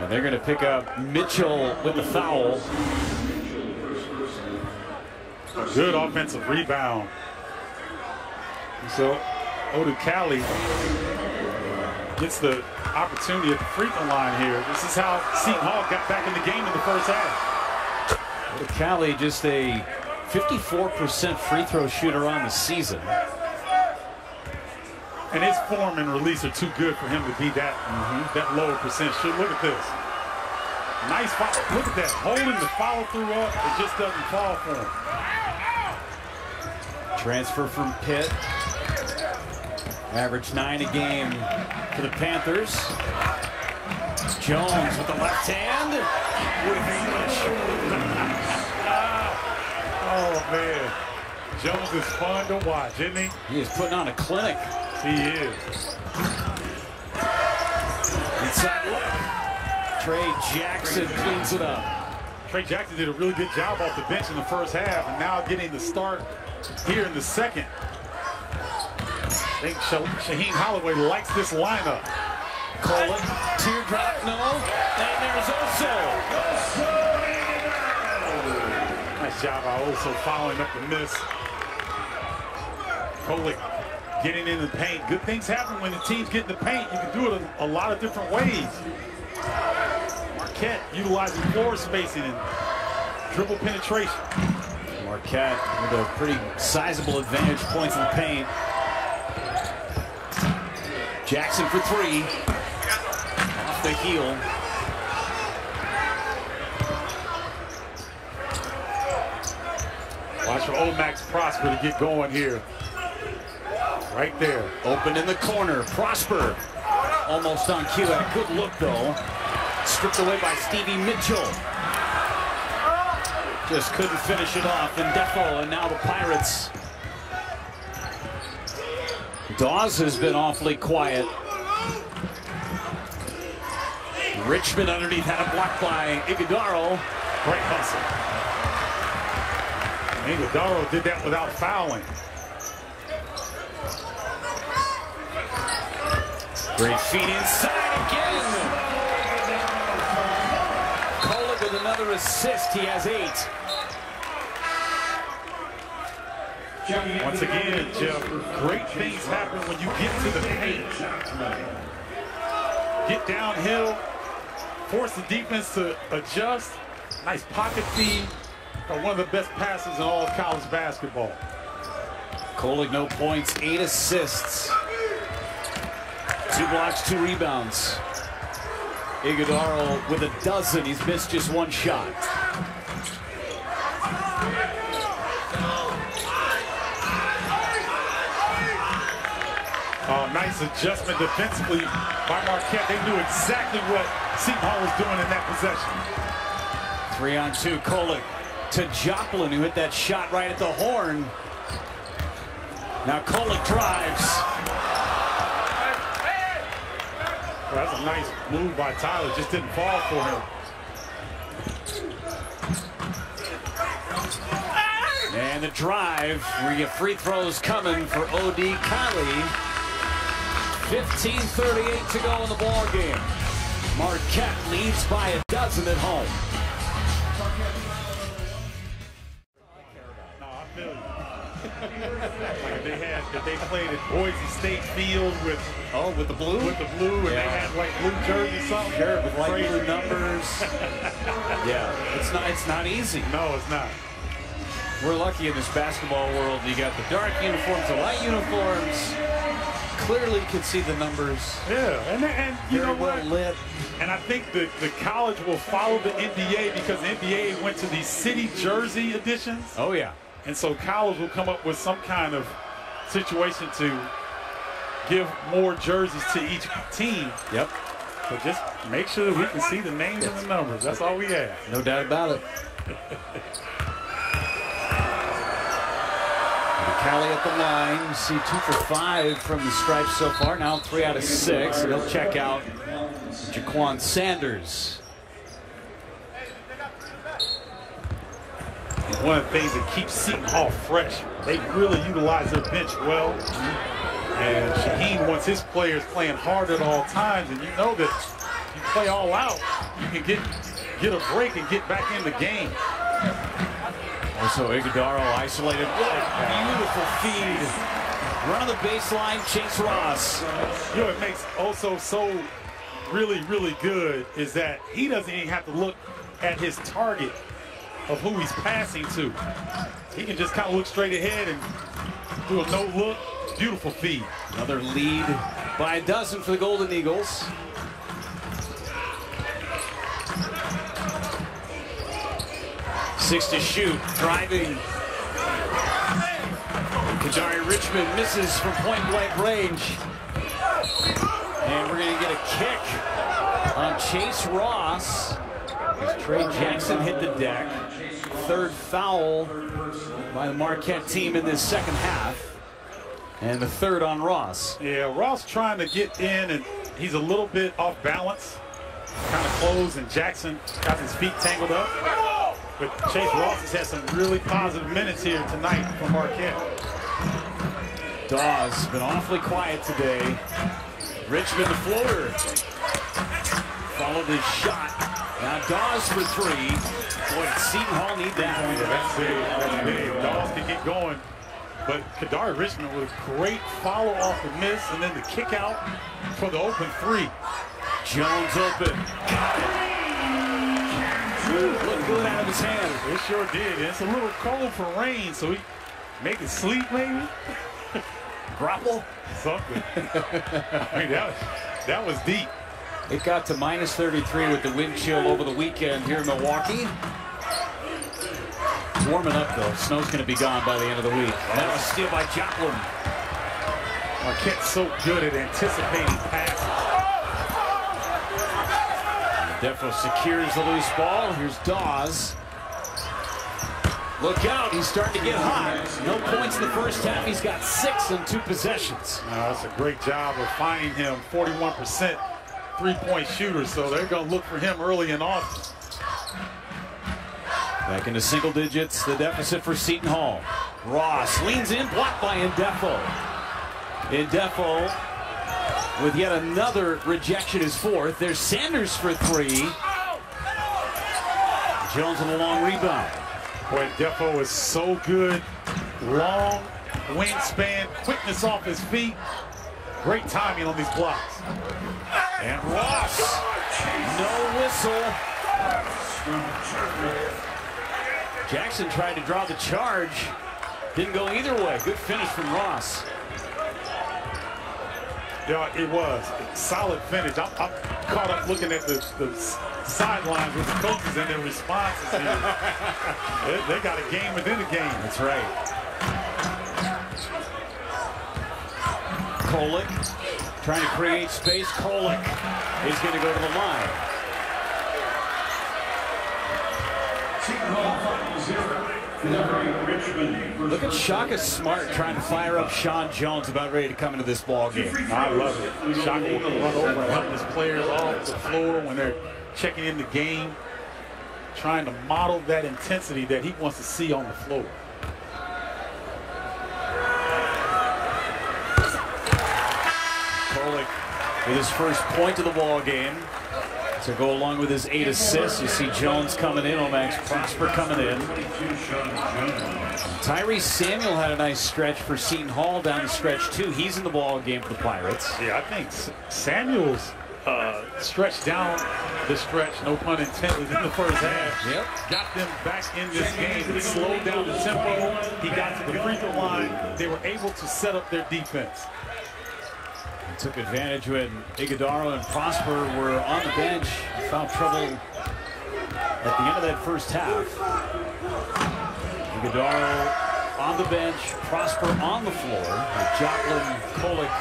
And they're going to pick up Mitchell with the foul. Good offensive rebound. So, Odukali gets the opportunity at the free throw line here. This is how Seton Hall got back in the game in the first half. Odukali just a 54% free throw shooter on the season. And his form and release are too good for him to be that lower percent shoot. Look at this. Nice follow. Look at that. Holding the follow through up. It just doesn't fall for him. Transfer from Pitt. Average 9 a game for the Panthers. Jones with the left hand. Oh, man. Jones is fun to watch, isn't he? He is putting on a clinic. He is. Inside look. Trey Jackson cleans it up. Trey Jackson did a really good job off the bench in the first half, and now getting the start here in the second. I think Shaheen Holloway likes this lineup. Colin, teardrop, no. And there's Oso. Nice job by Oso following up the miss. Kolek getting in the paint. Good things happen when the teams get in the paint. You can do it a lot of different ways. Marquette utilizing floor spacing and dribble penetration. Marquette with a pretty sizable advantage, points in the paint. Jackson for three. Off the heel. Watch for Omax Prosper to get going here. Right there. Open in the corner. Prosper. Almost on cue. A good look, though. Stripped away by Stevie Mitchell. Just couldn't finish it off. And Defo, and now the Pirates. Dawes has been awfully quiet. Richmond underneath had a block by Iguodala. Great hustle. Iguodala did that without fouling. Great feet inside again. Kolek with another assist. He has 8. Once again, Jeff, great things happen when you get to the paint. Get downhill, force the defense to adjust. Nice pocket feed. One of the best passes in all of college basketball. Kolek, no points, 8 assists. 2 blocks, 2 rebounds. Iguodala with a dozen. He's missed just 1 shot. Nice adjustment defensively by Marquette. They knew exactly what Seton Hall was doing in that possession. 3-on-2, Kolek to Joplin, who hit that shot right at the horn. Now Kolek drives. Well, that's a nice move by Tyler. Just didn't fall for him. And the drive, where you get free throws coming for O.D. Kali. 15:38 to go in the ball game. Marquette leads by a dozen at home. No, I feel you. Like if they played at Boise State Field with the blue, and they had like blue jersey or something. Sure, with light blue numbers. Yeah, it's not easy. No, it's not. We're lucky in this basketball world. You got the dark uniforms, the light uniforms. clearly can see the numbers. Yeah, and you know what? Well lit. And I think the college will follow the NBA because the NBA went to these city jersey editions. Oh, yeah. And so college will come up with some kind of situation to give more jerseys to each team. Yep. So just make sure that we can see the names and the numbers. That's all we have. No doubt about it. Callie at the line. You see 2 for 5 from the stripes so far. Now 3 out of 6. And he'll check out Jaquan Sanders. One of the things that keeps Seton Hall fresh, they really utilize their bench well. And Shaheen wants his players playing hard at all times. And you know that if you play all out, you can get a break and get back in the game. Also, Iguodaro isolated. What a beautiful feed. Run on the baseline, Chase Ross. You know what makes also so really, really good is that he doesn't even have to look at his target of who he's passing to. He can just kind of look straight ahead and do a no-look. Beautiful feed. Another lead by a dozen for the Golden Eagles. Six to shoot, driving. Kadari Richmond misses from point-blank range. And we're going to get a kick on Chase Ross. As Trey Jackson hit the deck. Third foul by the Marquette team in this second half. And the third on Ross. Yeah, Ross trying to get in, and he's a little bit off balance. Kind of close, and Jackson got his feet tangled up. But Chase Ross has had some really positive minutes here tonight for Marquette. Dawes been awfully quiet today. Richmond the floater. Followed his shot. Now Dawes for 3. Boy, did Seton Hall need that. Yeah, that's big. That's big. Dawes can get going. But Kadari Richmond with a great follow off the miss, and then the kick out for the open 3. Jones open. Looked good out of his hand. It sure did. It's a little cold for rain, so he make it sleep maybe. Grapple? Something. I mean, that was deep. It got to minus 33 with the wind chill over the weekend here in Milwaukee. It's warming up though. Snow's going to be gone by the end of the week. And that was steal by Joplin. Marquette's so good at anticipating passes. Defo secures the loose ball. Here's Dawes. Look out, he's starting to get hot. No points in the first half. He's got 6 in 2 possessions. That's a great job of finding him. 41% three-point shooter, so they're going to look for him early and often. Back into single digits, the deficit for Seton Hall. Ross leans in, blocked by Indefo. Indefo with yet another rejection, his 4th. There's Sanders for 3. Jones with a long rebound. Boy, Defo is so good. Long wingspan, quickness off his feet. Great timing on these blocks. And Ross, no whistle. Jackson tried to draw the charge. Didn't go either way. Good finish from Ross. Yeah, it was. Solid finish. I'm caught up looking at the sidelines with the coaches and their responses here. They got a game within a game. That's right. Kolek trying to create space. Kolek is going to go to the line. Look at Shaka Smart trying to fire up Sean Jones, about ready to come into this ball game. I love it. Shaka will run over and help his players off the floor when they're checking in the game, trying to model that intensity that he wants to see on the floor. Kolek with his first point of the ball game to go along with his 8 assists. You see Jones coming in, Omax Prosper coming in. Tyrese Samuel had a nice stretch for Seton Hall down the stretch too. He's in the ball game for the Pirates. Yeah, I think Samuel's stretched down the stretch, no pun intended, in the first half. Yep. Got them back in this game. He slowed down the tempo. He got to the free throw line. They were able to set up their defense. took advantage when Iguodala and Prosper were on the bench. Found trouble at the end of that first half. Iguodala on the bench, Prosper on the floor with Joplin, Kolek,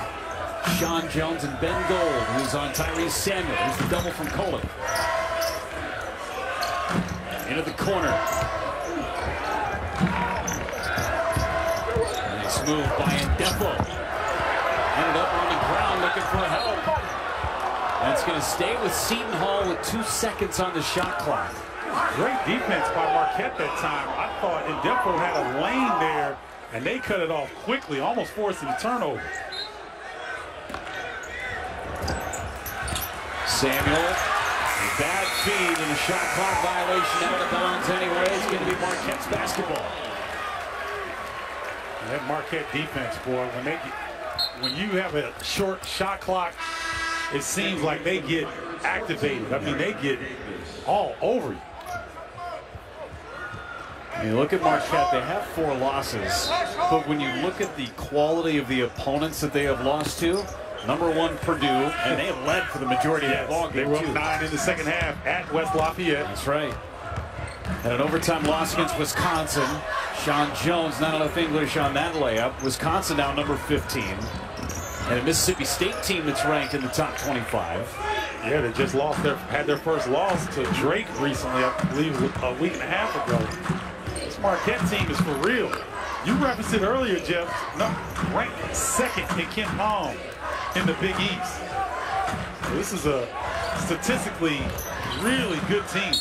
Sean Jones, and Ben Gold, who's on Tyrese Samuel. Here's the double from Kolek. Into the corner. Nice move by Ndefo. Ended up on the ground looking for help. That's going to stay with Seton Hall with 2 seconds on the shot clock. Great defense by Marquette that time. I thought Ndefo had a lane there, and they cut it off quickly, almost forcing a turnover. Samuel, a bad feed and a shot clock violation out of bounds anyway. It's going to be Marquette's basketball. That Marquette defense, boy, when you have a short shot clock, it seems like they get activated. I mean, they get all over you. You look at Marquette, they have 4 losses, but when you look at the quality of the opponents that they have lost to, #1 Purdue, and they led for the majority of that ball game. They were up 9 in the second half at West Lafayette. That's right. And an overtime loss against Wisconsin. Sean Jones, not enough English on that layup. Wisconsin now number 15. And a Mississippi State team that's ranked in the top 25. Yeah, they just had their first loss to Drake recently, I believe a week and a half ago. This Marquette team is for real. You referenced it earlier, Jeff. No, ranked second in Ken Palm in the Big East. This is a statistically really good team.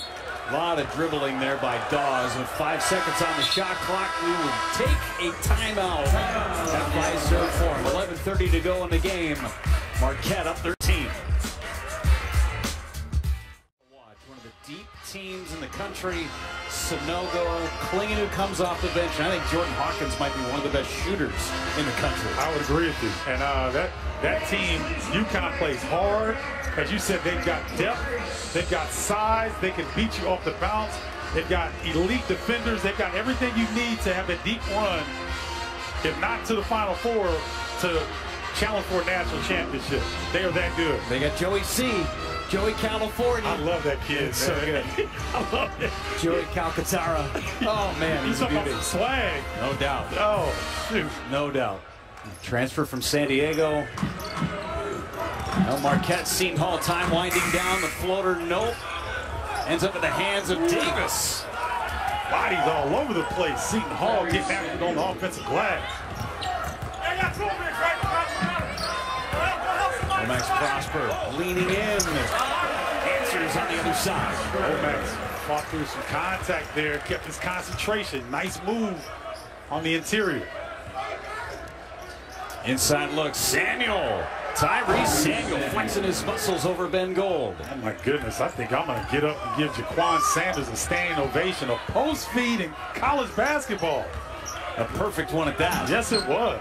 A lot of dribbling there by Dawes. With 5 seconds on the shot clock, we will take a timeout. That fly serve for him. 11:30 to go in the game. Marquette up 13. One of the deep teams in the country. Sonogo, Klingon, who comes off the bench. I think Jordan Hawkins might be one of the best shooters in the country. I would agree with you. And that team, UConn plays hard. As you said, they've got depth, they've got size, they can beat you off the bounce. They've got elite defenders. They've got everything you need to have a deep run, if not to the Final Four, to challenge for a national championship. They are that good. They got Joey C. Joey California. I love that kid. So good. I love it. Joey Calcaterra. Oh, man, he's a beauty. Swag. No doubt. Oh, shoot. No doubt. Transfer from San Diego. Now Marquette, Seton Hall, time winding down. The floater, nope. Ends up in the hands of Davis. Bodies all over the place. Seton Hall getting after it on the offensive glass. Max Prosper leaning in. Answers on the other side. Max fought through some contact there, kept his concentration. Nice move on the interior. Inside look, Samuel. Tyrese Samuel flexing his muscles over Ben Gold. Oh my goodness, I think I'm going to get up and give Jaquan Sanders a standing ovation. A post feed in college basketball. A perfect one at that. Yes, it was.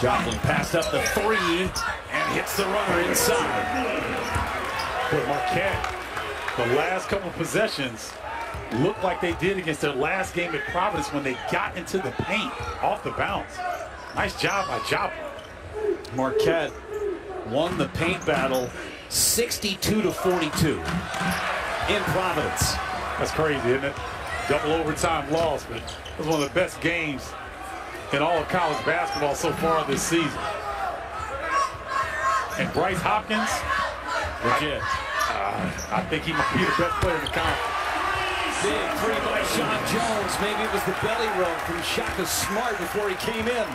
Joplin passed up the 3 and hits the runner inside. But Marquette, the last couple of possessions looked like they did against their last game at Providence when they got into the paint off the bounce. Nice job by Joplin. Marquette won the paint battle 62-42 in Providence. That's crazy, isn't it? Double overtime loss, but it was one of the best games in all of college basketball so far this season. And Bryce Hopkins, legit. I think he might be the best player in the conference. Big 3 by Sean Jones. Maybe it was the belly rub from Shaka Smart before he came in.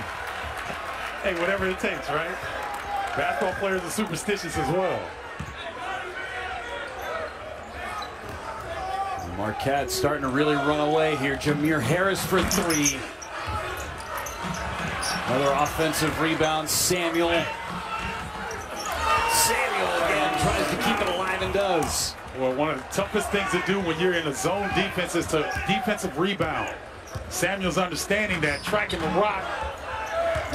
Hey, whatever it takes, right? Basketball players are superstitious as well. Marquette starting to really run away here. Jameer Harris for 3. Another offensive rebound. Samuel again tries to keep it alive and does. Well, one of the toughest things to do when you're in a zone defense is to defensive rebound. Samuel's understanding that, tracking the rock.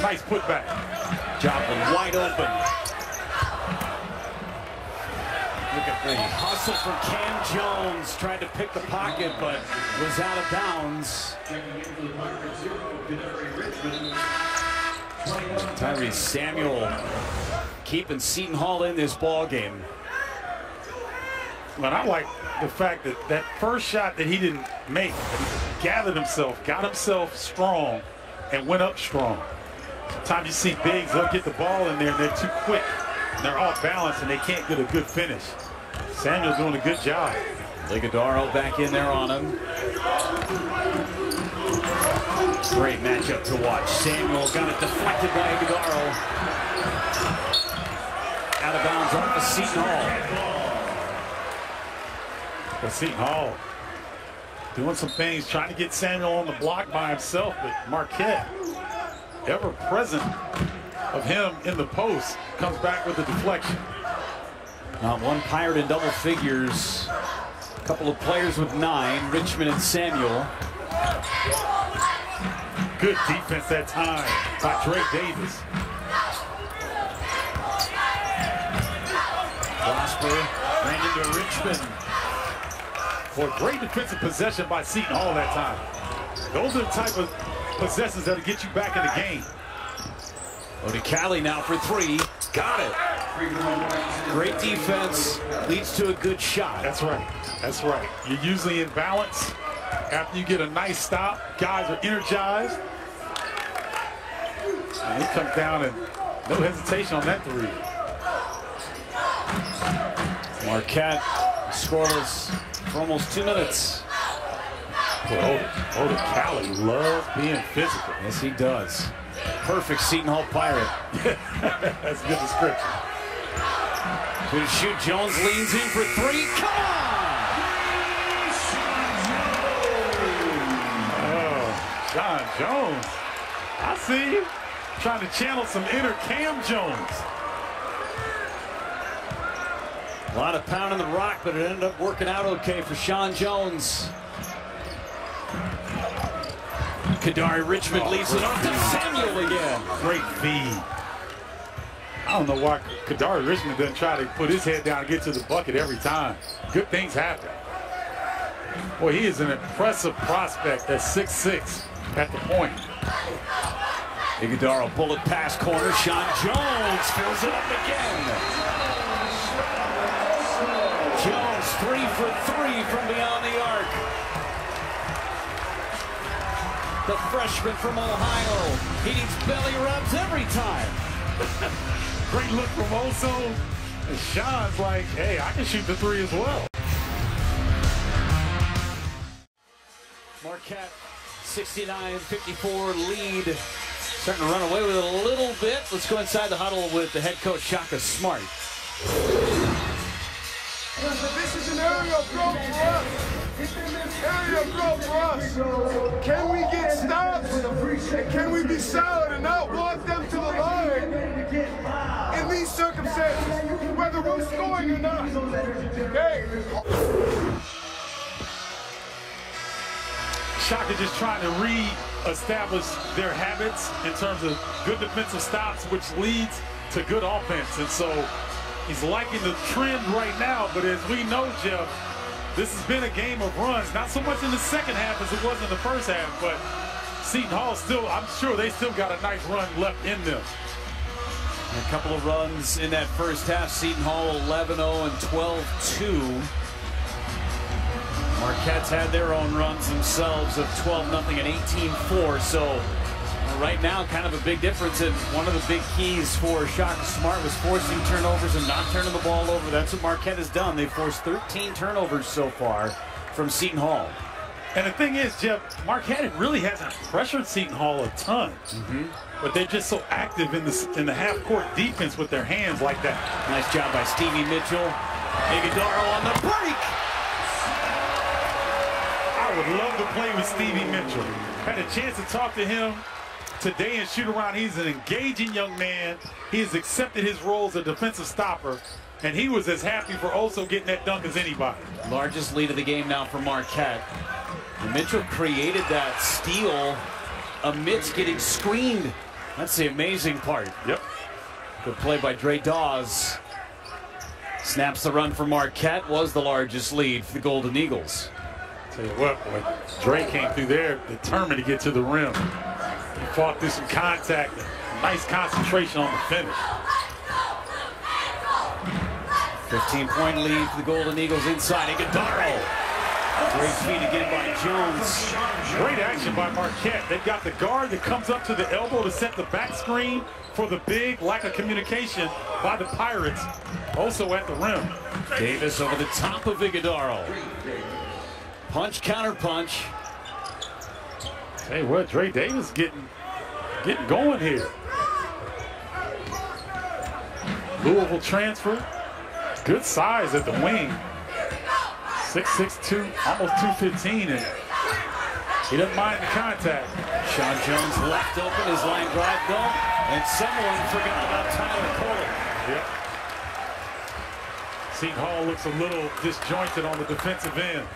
Nice putback. Joplin wide open. Look at the hustle from Cam Jones. Tried to pick the pocket, but was out of bounds. Tyrese Samuel keeping Seton Hall in this ball game. But I like the fact that that first shot that he didn't make, he gathered himself, got himself strong, and went up strong. Sometimes you see bigs, they'll get the ball in there and they're too quick. And they're off balance and they can't get a good finish. Samuel's doing a good job. Iguodaro back in there on him. Great matchup to watch. Samuel got it deflected by Iguodaro. Out of bounds off of Seton Hall. But Seton Hall doing some things, trying to get Samuel on the block by himself, but Marquette, ever present of him in the post, comes back with a deflection. Not one Pirate in double figures. A couple of players with 9, Richmond and Samuel. Good defense that time by Drake Davis. Prosper ran into Richmond. For a great defensive possession by Seton Hall that time. Those are the type of possessions that'll get you back in the game. Odikali now for 3. Got it. Great defense leads to a good shot. That's right. That's right. You're usually in balance. After you get a nice stop, guys are energized. And he comes down and no hesitation on that 3. Marquette scoreless for almost 2 minutes. Odikali loves being physical. Yes, he does. Perfect Seton Hall Pirate. That's a good description. Good shoot. Jones leans in for 3. Come on! Oh, Sean Jones. I see you. Trying to channel some inner Cam Jones. A lot of pounding the rock, but it ended up working out okay for Sean Jones. Kadari Richmond leads it off to Samuel again. Great feed. I don't know why Kadari Richmond doesn't try to put his head down and get to the bucket every time. Good things happen. Boy, he is an impressive prospect at 6'6" at the point. Iguodaro bullet pass corner. Sean Jones fills it up again. Jones 3 for 3 from beyond the arc. The freshman from Ohio. He needs belly rubs every time. Great look from Oso. And Sean's like, hey, I can shoot the 3 as well. Marquette 69-54 lead. Starting to run away with it a little bit. Let's go inside the huddle with the head coach Shaka Smart. This is an area of growth for us. Area of growth for us. Can we get stops? And can we be solid and not walk them to the line in these circumstances, whether we're scoring or not? Okay. Shaka just trying to re-establish their habits in terms of good defensive stops, which leads to good offense. And so he's liking the trend right now, but as we know, Jeff, this has been a game of runs. Not so much in the second half as it was in the first half, but Seton Hall still, I'm sure they still got a nice run left in them. A couple of runs in that first half. Seton Hall 11-0 and 12-2. Marquette's had their own runs themselves of 12-0 and 18-4. So right now, kind of a big difference. And one of the big keys for Shaka Smart was forcing turnovers and not turning the ball over. That's what Marquette has done. They've forced 13 turnovers so far from Seton Hall. And the thing is, Jeff, Marquette really hasn't pressured Seton Hall a ton. But they're just so active in the half-court defense with their hands like that. Nice job by Stevie Mitchell. Iguodaro on the break. I would love to play with Stevie Mitchell. Had a chance to talk to him today in shoot-around. He's an engaging young man. He has accepted his role as a defensive stopper, and he was as happy for Oso getting that dunk as anybody. Largest lead of the game now for Marquette. And Mitchell created that steal amidst getting screened. That's the amazing part. Yep. Good play by Dre Dawes. Snaps the run for Marquette. Was the largest lead for the Golden Eagles. Tell you what, boy, Dre came through there determined to get to the rim. He fought through some contact, Nice concentration on the finish. 15-point lead for the Golden Eagles inside. Iguodaro. Great feed again by Jones. Great action by Marquette. They've got the guard that comes up to the elbow to set the back screen for the big lack of communication by the Pirates. Also at the rim. Davis over the top of Iguodaro. Punch, counter punch. Hey, what? Dre Davis getting going here. Louisville transfer. Good size at the wing. 6'6", almost 215, and he doesn't mind the contact. Sean Jones left open, his line drive goal, and someone forgot about Tyler Cole. Yep. Seton Hall looks a little disjointed on the defensive end.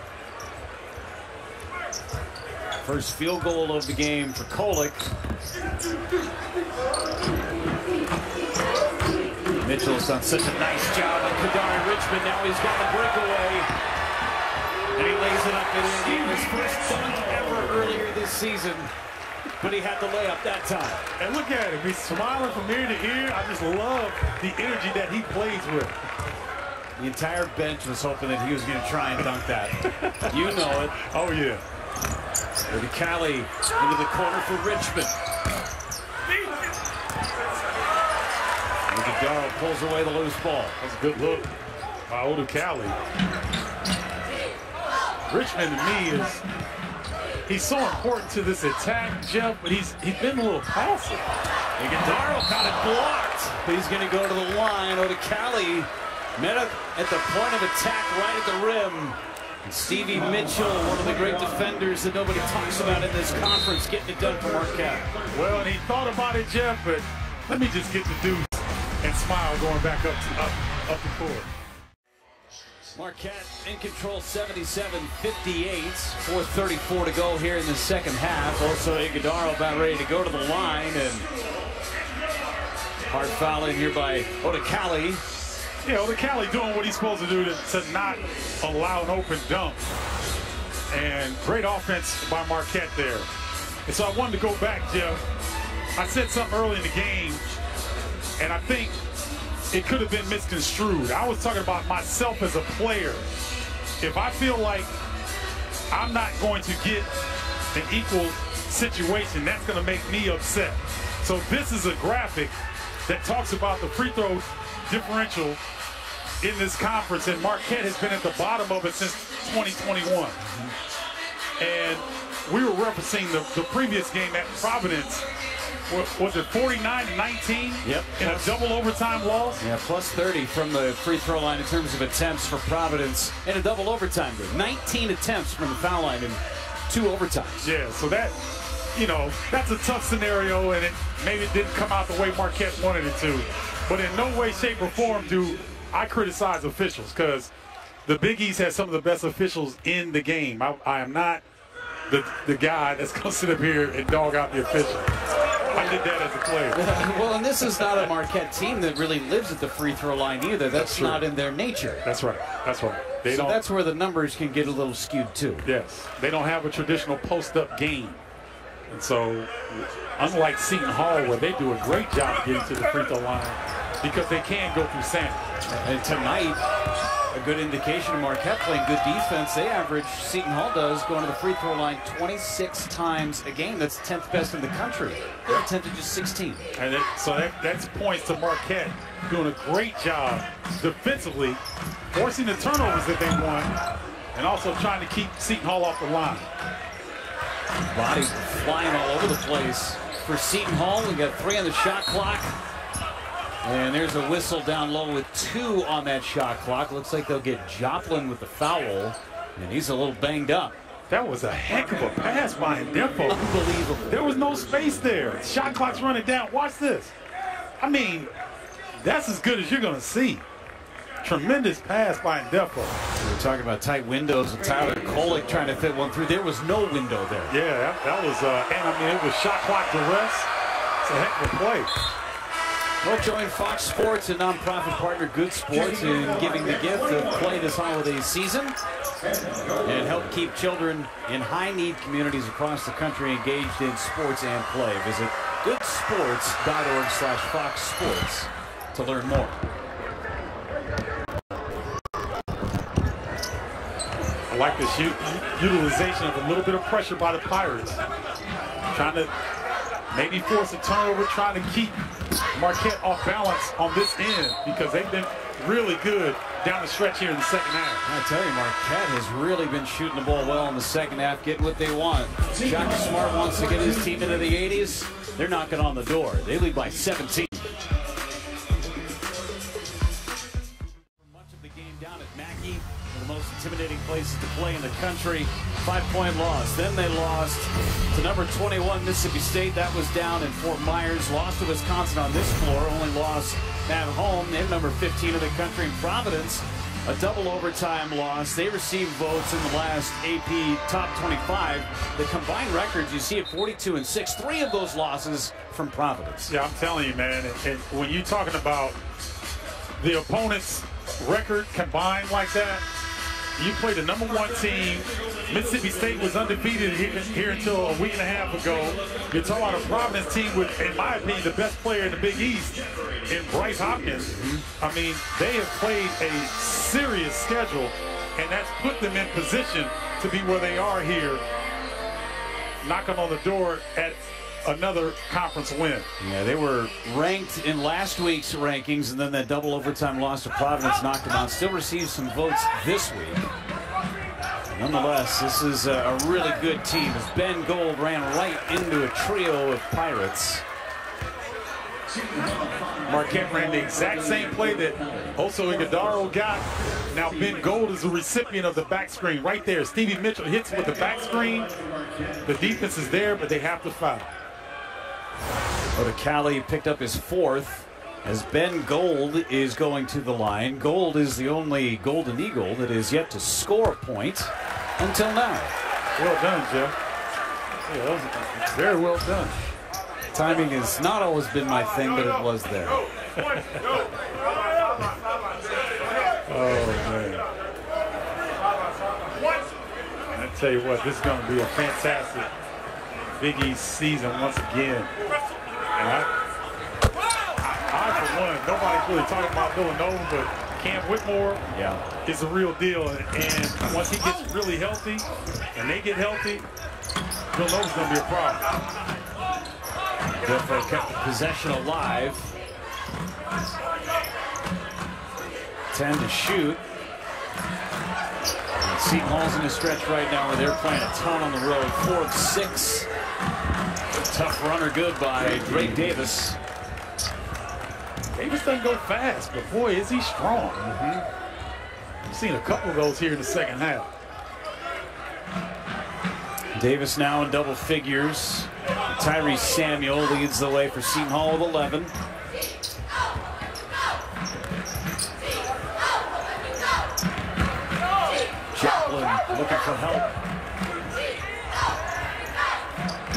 First field goal of the game for Kolick. Mitchell's done such a nice job on Kadari Richmond. Now he's got the breakaway. And he lays it up and in. His first dunk ever earlier this season. But he had the layup that time. And look at him. He's smiling from ear to ear. I just love the energy that he plays with. The entire bench was hoping that he was going to try and dunk that. You know it. Oh, yeah. With Cali into the corner for Richmond. Iguodaro pulls away the loose ball. That's a good look by Oda Cali. Richmond to me he's so important to this attack, Jeff, but he's been a little passive. Iguodaro got it blocked, but he's going to go to the line. Oda Cali met up at the point of attack right at the rim. And Stevie Mitchell, one of the great defenders that nobody talks about in this conference, getting it done for Marquette. Well, and he thought about it, Jeff, but let me just get the deuce and smile going back up the court. Marquette in control, 77-58. 4:34 to go here in the second half. Also, Iguodaro about ready to go to the line, and hard foul in here by Oda Cali. Yeah, Oda Cali doing what he's supposed to do to not allow an open dunk. And great offense by Marquette there. And so I wanted to go back, Jeff. I said something early in the game, and I think it could have been misconstrued. I was talking about myself as a player. If I feel like I'm not going to get an equal situation, that's going to make me upset. So this is a graphic that talks about the free throw differential in this conference, and Marquette has been at the bottom of it since 2021. And we were referencing the previous game at Providence. Was it 49-19? Yep. In a double overtime loss? Yeah, plus 30 from the free throw line in terms of attempts for Providence in a double overtime game. 19 attempts from the foul line in 2 overtimes. Yeah, so that, that's a tough scenario, and maybe it didn't come out the way Marquette wanted it to. But in no way, shape, or form do I criticize officials, because the Big East has some of the best officials in the game. I am not the guy that's going to sit up here and dog out the official. I did that as a player. Well, and this is not a Marquette team that really lives at the free throw line either. That's not in their nature. That's right. That's right. So that's where the numbers can get a little skewed too. Yes. They don't have a traditional post-up game. And so, unlike Seton Hall, where they do a great job getting to the free throw line because they can go through sand. And tonight, a good indication of Marquette playing good defense. They average, Seton Hall does, going to the free throw line 26 times a game. That's 10th best in the country. They're attempted just 16. And that's points to Marquette doing a great job defensively, forcing the turnovers that they want, and also trying to keep Seton Hall off the line. Bodies flying all over the place for Seton Hall. We got 3 on the shot clock. And there's a whistle down low with 2 on that shot clock. Looks like they'll get Joplin with the foul, and he's a little banged up. That was a heck of a pass by Defo. Unbelievable. There was no space there. Shot clock's running down. Watch this. I mean, that's as good as you're going to see. Tremendous pass by Defo. We were talking about tight windows with Tyler Kolick trying to fit one through. There was no window there. Yeah, that was, and I mean, it was shot clock to rest. It's a heck of a play. Well, join Fox Sports, a nonprofit partner, Good Sports, in giving the gift of play this holiday season and help keep children in high-need communities across the country engaged in sports and play. Visit goodsports.org/Fox Sports to learn more. I like the utilization of a little bit of pressure by the Pirates. Trying to maybe force a turnover, trying to keep Marquette off balance on this end because they've been really good down the stretch here in the second half. I tell you, Marquette has really been shooting the ball well in the second half, getting what they want. Shaka Smart wants to get his team into the 80s. They're knocking on the door. They lead by 17. Much of the game down at Mackey, one of the most intimidating places to play in the country. 5-point loss. Then they lost to number 21 Mississippi State. That was down in Fort Myers. Lost to Wisconsin on this floor. Only lost at home. They're number 15 in the country. In Providence, a double overtime loss. They received votes in the last AP Top 25. The combined records you see at 42-6. 3 of those losses from Providence. Yeah, I'm telling you, man. And when you're talking about the opponent's record combined like that, you play the number 1 team. Mississippi State was undefeated here until a week and a half ago. You're talking about a Providence team with, in my opinion, the best player in the Big East in Bryce Hopkins. I mean, they have played a serious schedule, and that's put them in position to be where they are here, knocking on the door at another conference win. Yeah, they were ranked in last week's rankings, and then that double overtime loss to Providence knocked them out. Still received some votes this week. Nonetheless, this is a really good team as Ben Gold ran right into a trio of Pirates. Marquette ran the exact same play that Oso Iguodaro got. Now Ben Gold is the recipient of the back screen right there. Stevie Mitchell hits with the back screen. The defense is there, but they have to foul. Odekale picked up his 4th as Ben Gold is going to the line. Gold is the only Golden Eagle that is yet to score a point until now. Well done, Jeff. Yeah, that was very well done. Timing has not always been my thing, but it was there. Oh, man. I tell you what, this is going to be a fantastic Big East season once again. And I, for one, nobody's really talking about Villanova, but Cam Whitmore is a real deal. And once he gets really healthy and they get healthy, Villanova's going to be a problem. Defo kept the possession alive. 10 to shoot. And Seton Hall's in a stretch right now where they're playing a ton on the road. 4 of 6. Tough runner good by Drake Davis. Davis doesn't go fast, but boy, is he strong. I've seen a couple of those here in the second half. Davis now in double figures. Tyrese Samuel leads the way for Seton Hall with 11. Joplin looking for help.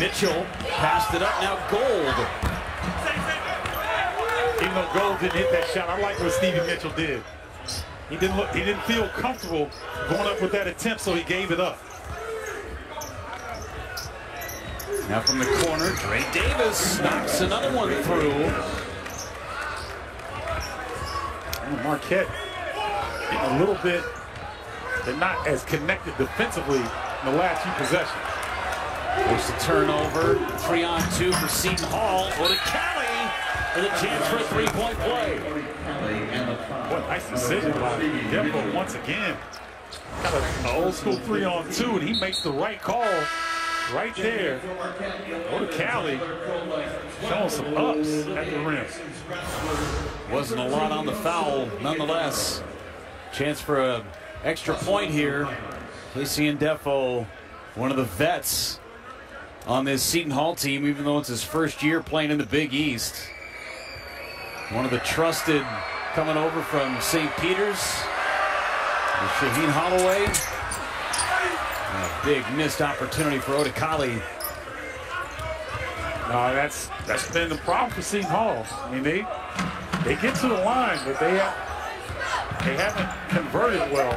Mitchell passed it up, now Gold. Even though Gold didn't hit that shot, I like what Stevie Mitchell did. He didn't feel comfortable going up with that attempt, so he gave it up. Now from the corner, Drake Davis knocks another one through. And Marquette getting a little bit, they're not as connected defensively in the last few possessions. There's the turnover, 3-on-2 for Seton Hall. Odekale with a chance for a 3-point play. What a nice decision by Defo once again. Got an old school 3-on-2, and he makes the right call. Right there, Odekale showing some ups at the rim. Wasn't a lot on the foul, nonetheless. Chance for an extra point here. Casey and Defo, one of the vets on this Seton Hall team, even though it's his first year playing in the Big East. One of the trusted coming over from St. Peter's. Shaheen Holloway. A big missed opportunity for Odekale. No, that's been the problem for Seton Hall. I mean, they get to the line, but they haven't converted well.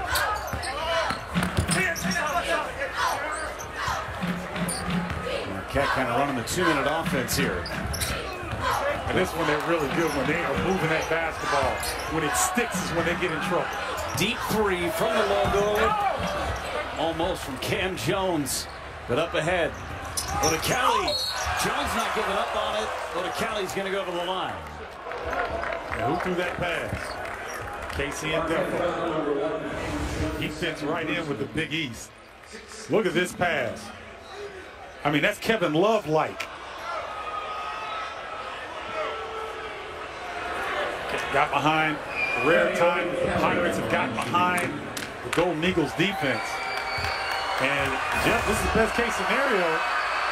Marquette kind of running the 2-minute offense here. And this one, they're really good when they are moving that basketball. When it sticks is when they get in trouble. Deep three from the logo. Almost from Cam Jones. But up ahead. Go to Kelly. Jones not giving up on it. Go to Kelly's going to go to the line. And who threw that pass? Casey and Defo. He fits right in with the Big East. Look at this pass. I mean, that's Kevin Love-like. Got behind. A rare time the Pirates have gotten behind the Golden Eagles defense. And Jeff, this is the best case scenario.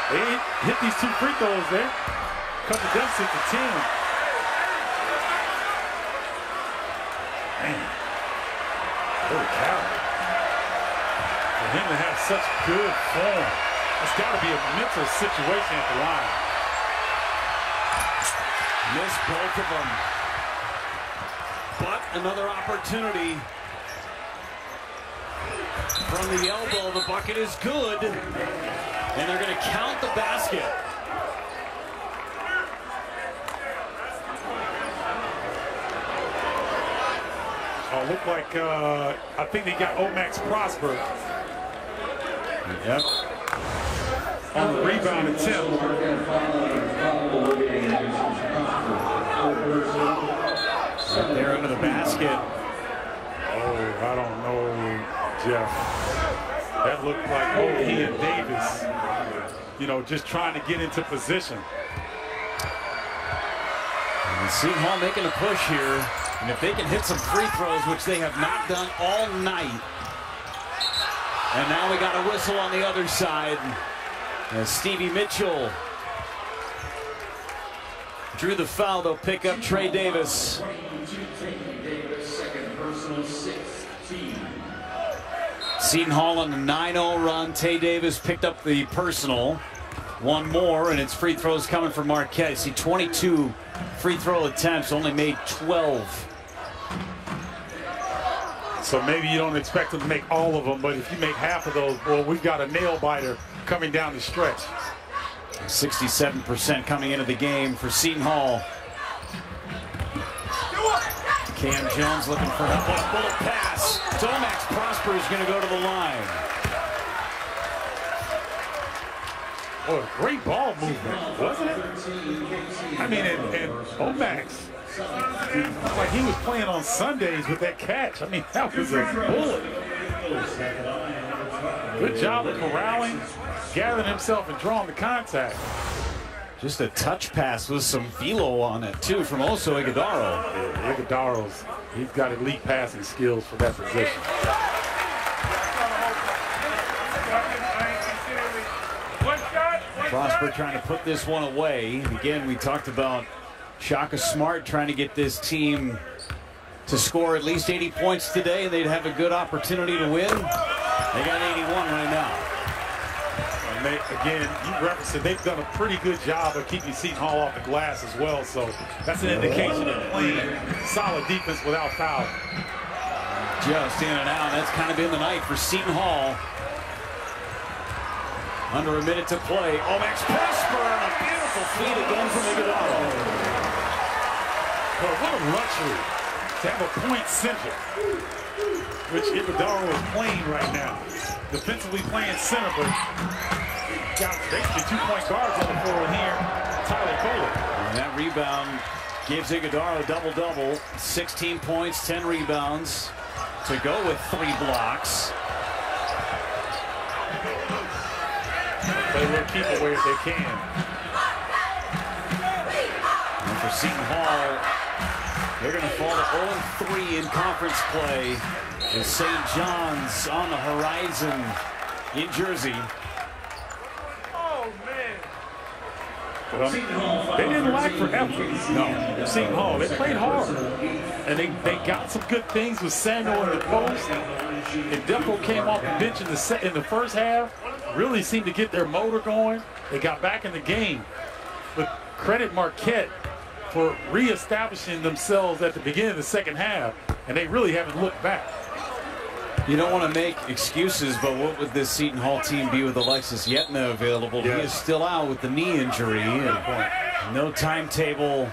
They hit these 2 free throws there. Cut the deficit to 10. Man, holy cow. For him to have such good form, it's got to be a mental situation at the line. Missed both of them. But another opportunity. From the elbow, the bucket is good. And they're going to count the basket. Oh, look like, I think they got Omax Prosper. Yep. On the rebound attempt. Right there under the basket. Oh, I don't know, Jeff. That looked like Ian Davis, you know, just trying to get into position. And Seton Hall making a push here. And if they can hit some free throws, which they have not done all night. And now we got a whistle on the other side. As Stevie Mitchell drew the foul, they'll pick up Trey Davis. Seton Hall on a 9-0 run. Tay Davis picked up the personal. One more, and it's free throws coming from Marquette. You see 22 free throw attempts, only made 12. So maybe you don't expect them to make all of them, but if you make half of those, well, we've got a nail biter coming down the stretch. 67% coming into the game for Seton Hall. Cam Jones looking for a bullet pass. Omax Prosper is going to go to the line. Oh, great ball movement, wasn't it? I mean, and Omax, like he was playing on Sundays with that catch. I mean, that was a bullet. Good job of corralling, gathering himself and drawing the contact. Just a touch pass with some velo on it, too, from Oso Ighodaro. Yeah, Ighodaro's, he's got elite passing skills for that position. Prosper trying to put this one away. Again, we talked about Shaka Smart trying to get this team to score at least 80 points today, and they'd have a good opportunity to win. They got 81 right now. And they, again, you referenced it, they've done a pretty good job of keeping Seton Hall off the glass as well, so that's an indication of playing solid defense without foul. Just in and out. That's kind of been the night for Seton Hall. Under a minute to play. Omax Prosper, and a beautiful feed again from Ighodaro. But what a luxury to have a point center, which Ighodaro is playing right now. Defensively playing center, but got basically 2-point guards on the floor here. Tyler Kohler. And that rebound gives Ighodaro a double-double. 16 points, 10 rebounds to go with 3 blocks. They will keep away if they can. And for Seton Hall, they're going to fall to 0-3 in conference play with St. John's on the horizon in Jersey. Oh, man. Well, they didn't lack for effort. No, Seton Hall, they played hard. And they got some good things with Samuel in the post. And Defo came off the bench in the first half. Really seemed to get their motor going. They got back in the game. But credit Marquette for reestablishing themselves at the beginning of the second half. And they really haven't looked back. You don't want to make excuses, but what would this Seton Hall team be with Alexis Yetna available? Yes. He is still out with the knee injury. And no timetable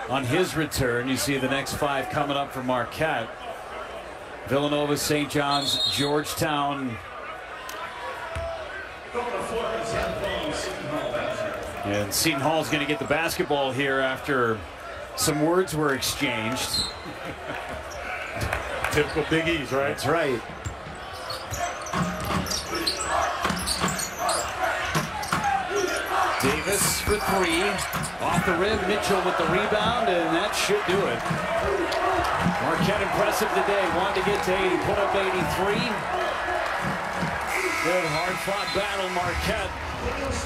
on his return. You see the next 5 coming up for Marquette. Villanova, St. John's, Georgetown. And Seton Hall is going to get the basketball here after some words were exchanged. Typical Big East, right? That's right. Davis for 3. Off the rim, Mitchell with the rebound, and that should do it. Marquette impressive today. Wanted to get to 80, put up 83. Good hard-fought battle. Marquette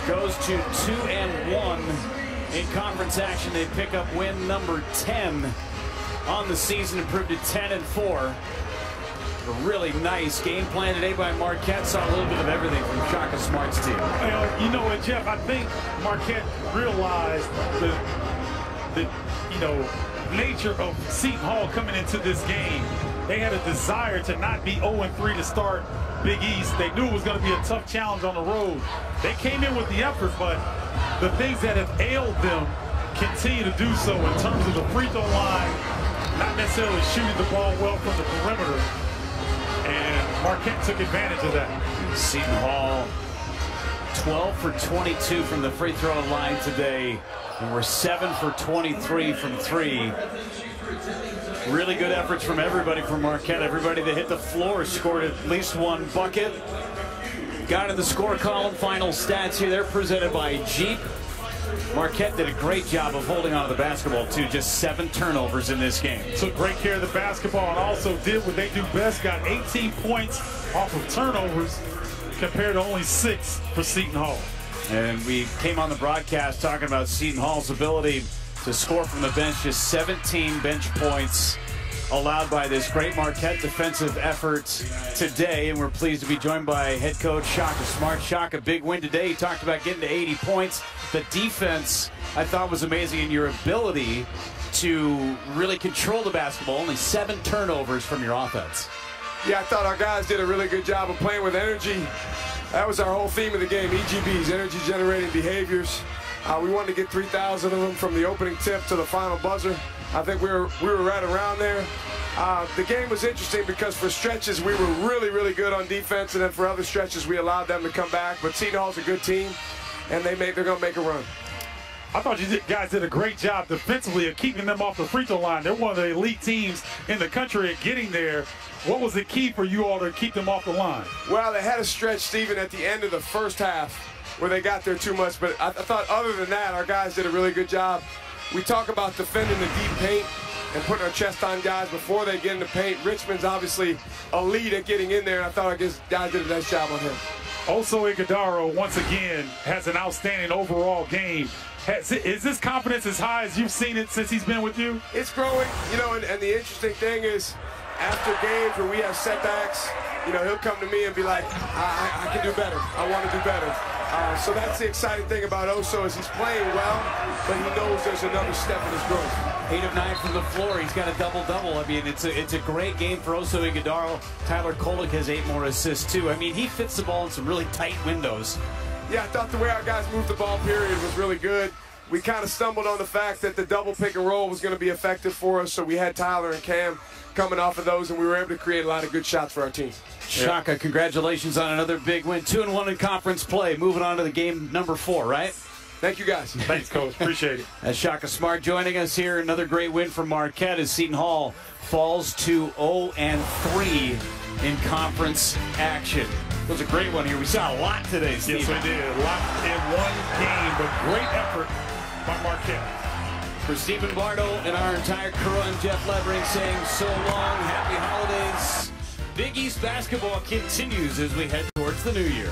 goes to 2-1 in conference action. They pick up win number 10 on the season, improved to 10-4. A really nice game plan today by Marquette. Saw a little bit of everything from Shaka Smart's team. You know what, Jeff? I think Marquette realized the nature of Seton Hall coming into this game. They had a desire to not be 0-3 to start Big East. They knew it was going to be a tough challenge on the road. They came in with the effort, but the things that have ailed them continue to do so in terms of the free throw line, not necessarily shooting the ball well from the perimeter. And Marquette took advantage of that. Seton Hall 12 for 22 from the free throw line today, and we're 7 for 23 from 3. Really good efforts from everybody from Marquette. Everybody that hit the floor scored at least 1 bucket. Got in the score column. Final stats here. They're presented by Jeep. Marquette did a great job of holding on to the basketball, too. Just 7 turnovers in this game. Took great care of the basketball and also did what they do best. Got 18 points off of turnovers compared to only 6 for Seton Hall. And we came on the broadcast talking about Seton Hall's ability to score from the bench. Just 17 bench points allowed by this great Marquette defensive effort today. And we're pleased to be joined by head coach Shaka Smart. Shaka, big win today. He talked about getting to 80 points. The defense, I thought, was amazing in your ability to really control the basketball. Only 7 turnovers from your offense. Yeah, I thought our guys did a really good job of playing with energy. That was our whole theme of the game, EGBs, energy-generating behaviors. We wanted to get 3,000 of them from the opening tip to the final buzzer. I think we were right around there. The game was interesting because for stretches we were really, really good on defense, and then for other stretches we allowed them to come back. But Seton Hall's a good team, and they're going to make a run. I thought you guys did a great job defensively of keeping them off the free throw line. They're one of the elite teams in the country at getting there. What was the key for you all to keep them off the line? Well, they had a stretch, Stephen, at the end of the first half where they got there too much. But I thought other than that, our guys did a really good job. We talk about defending the deep paint and putting our chest on guys before they get in the paint. Richmond's obviously elite at getting in there, and I thought our guys did a nice job on him. Also, Iguodaro, once again, has an outstanding overall game. Is this confidence as high as you've seen it since he's been with you? It's growing, and the interesting thing is, after games where we have setbacks, he'll come to me and be like, I can do better. I want to do better. So that's the exciting thing about Oso is he's playing well, but he knows there's another step in his growth. 8 of 9 from the floor. He's got a double-double. I mean, it's a great game for Oso Iguodaro. Tyler Kolek has 8 more assists, too. I mean, he fits the ball in some really tight windows. Yeah, I thought the way our guys moved the ball, period, was really good. We kind of stumbled on the fact that the double pick and roll was going to be effective for us, so we had Tyler and Cam coming off of those, and we were able to create a lot of good shots for our team. Shaka, congratulations on another big win. 2-1 in conference play. Moving on to the game number 4, right? Thank you, guys. Thanks, Coach. Appreciate it. As Shaka Smart joining us here, another great win from Marquette as Seton Hall falls to 0-3 in conference action. It was a great one here. We saw a lot today, Steve. Yes, we did. A lot in one game, but great effort by Marquette. For Stephen Bardo and our entire crew, I'm Jeff Levering saying so long, happy holidays. Big East basketball continues as we head towards the new year.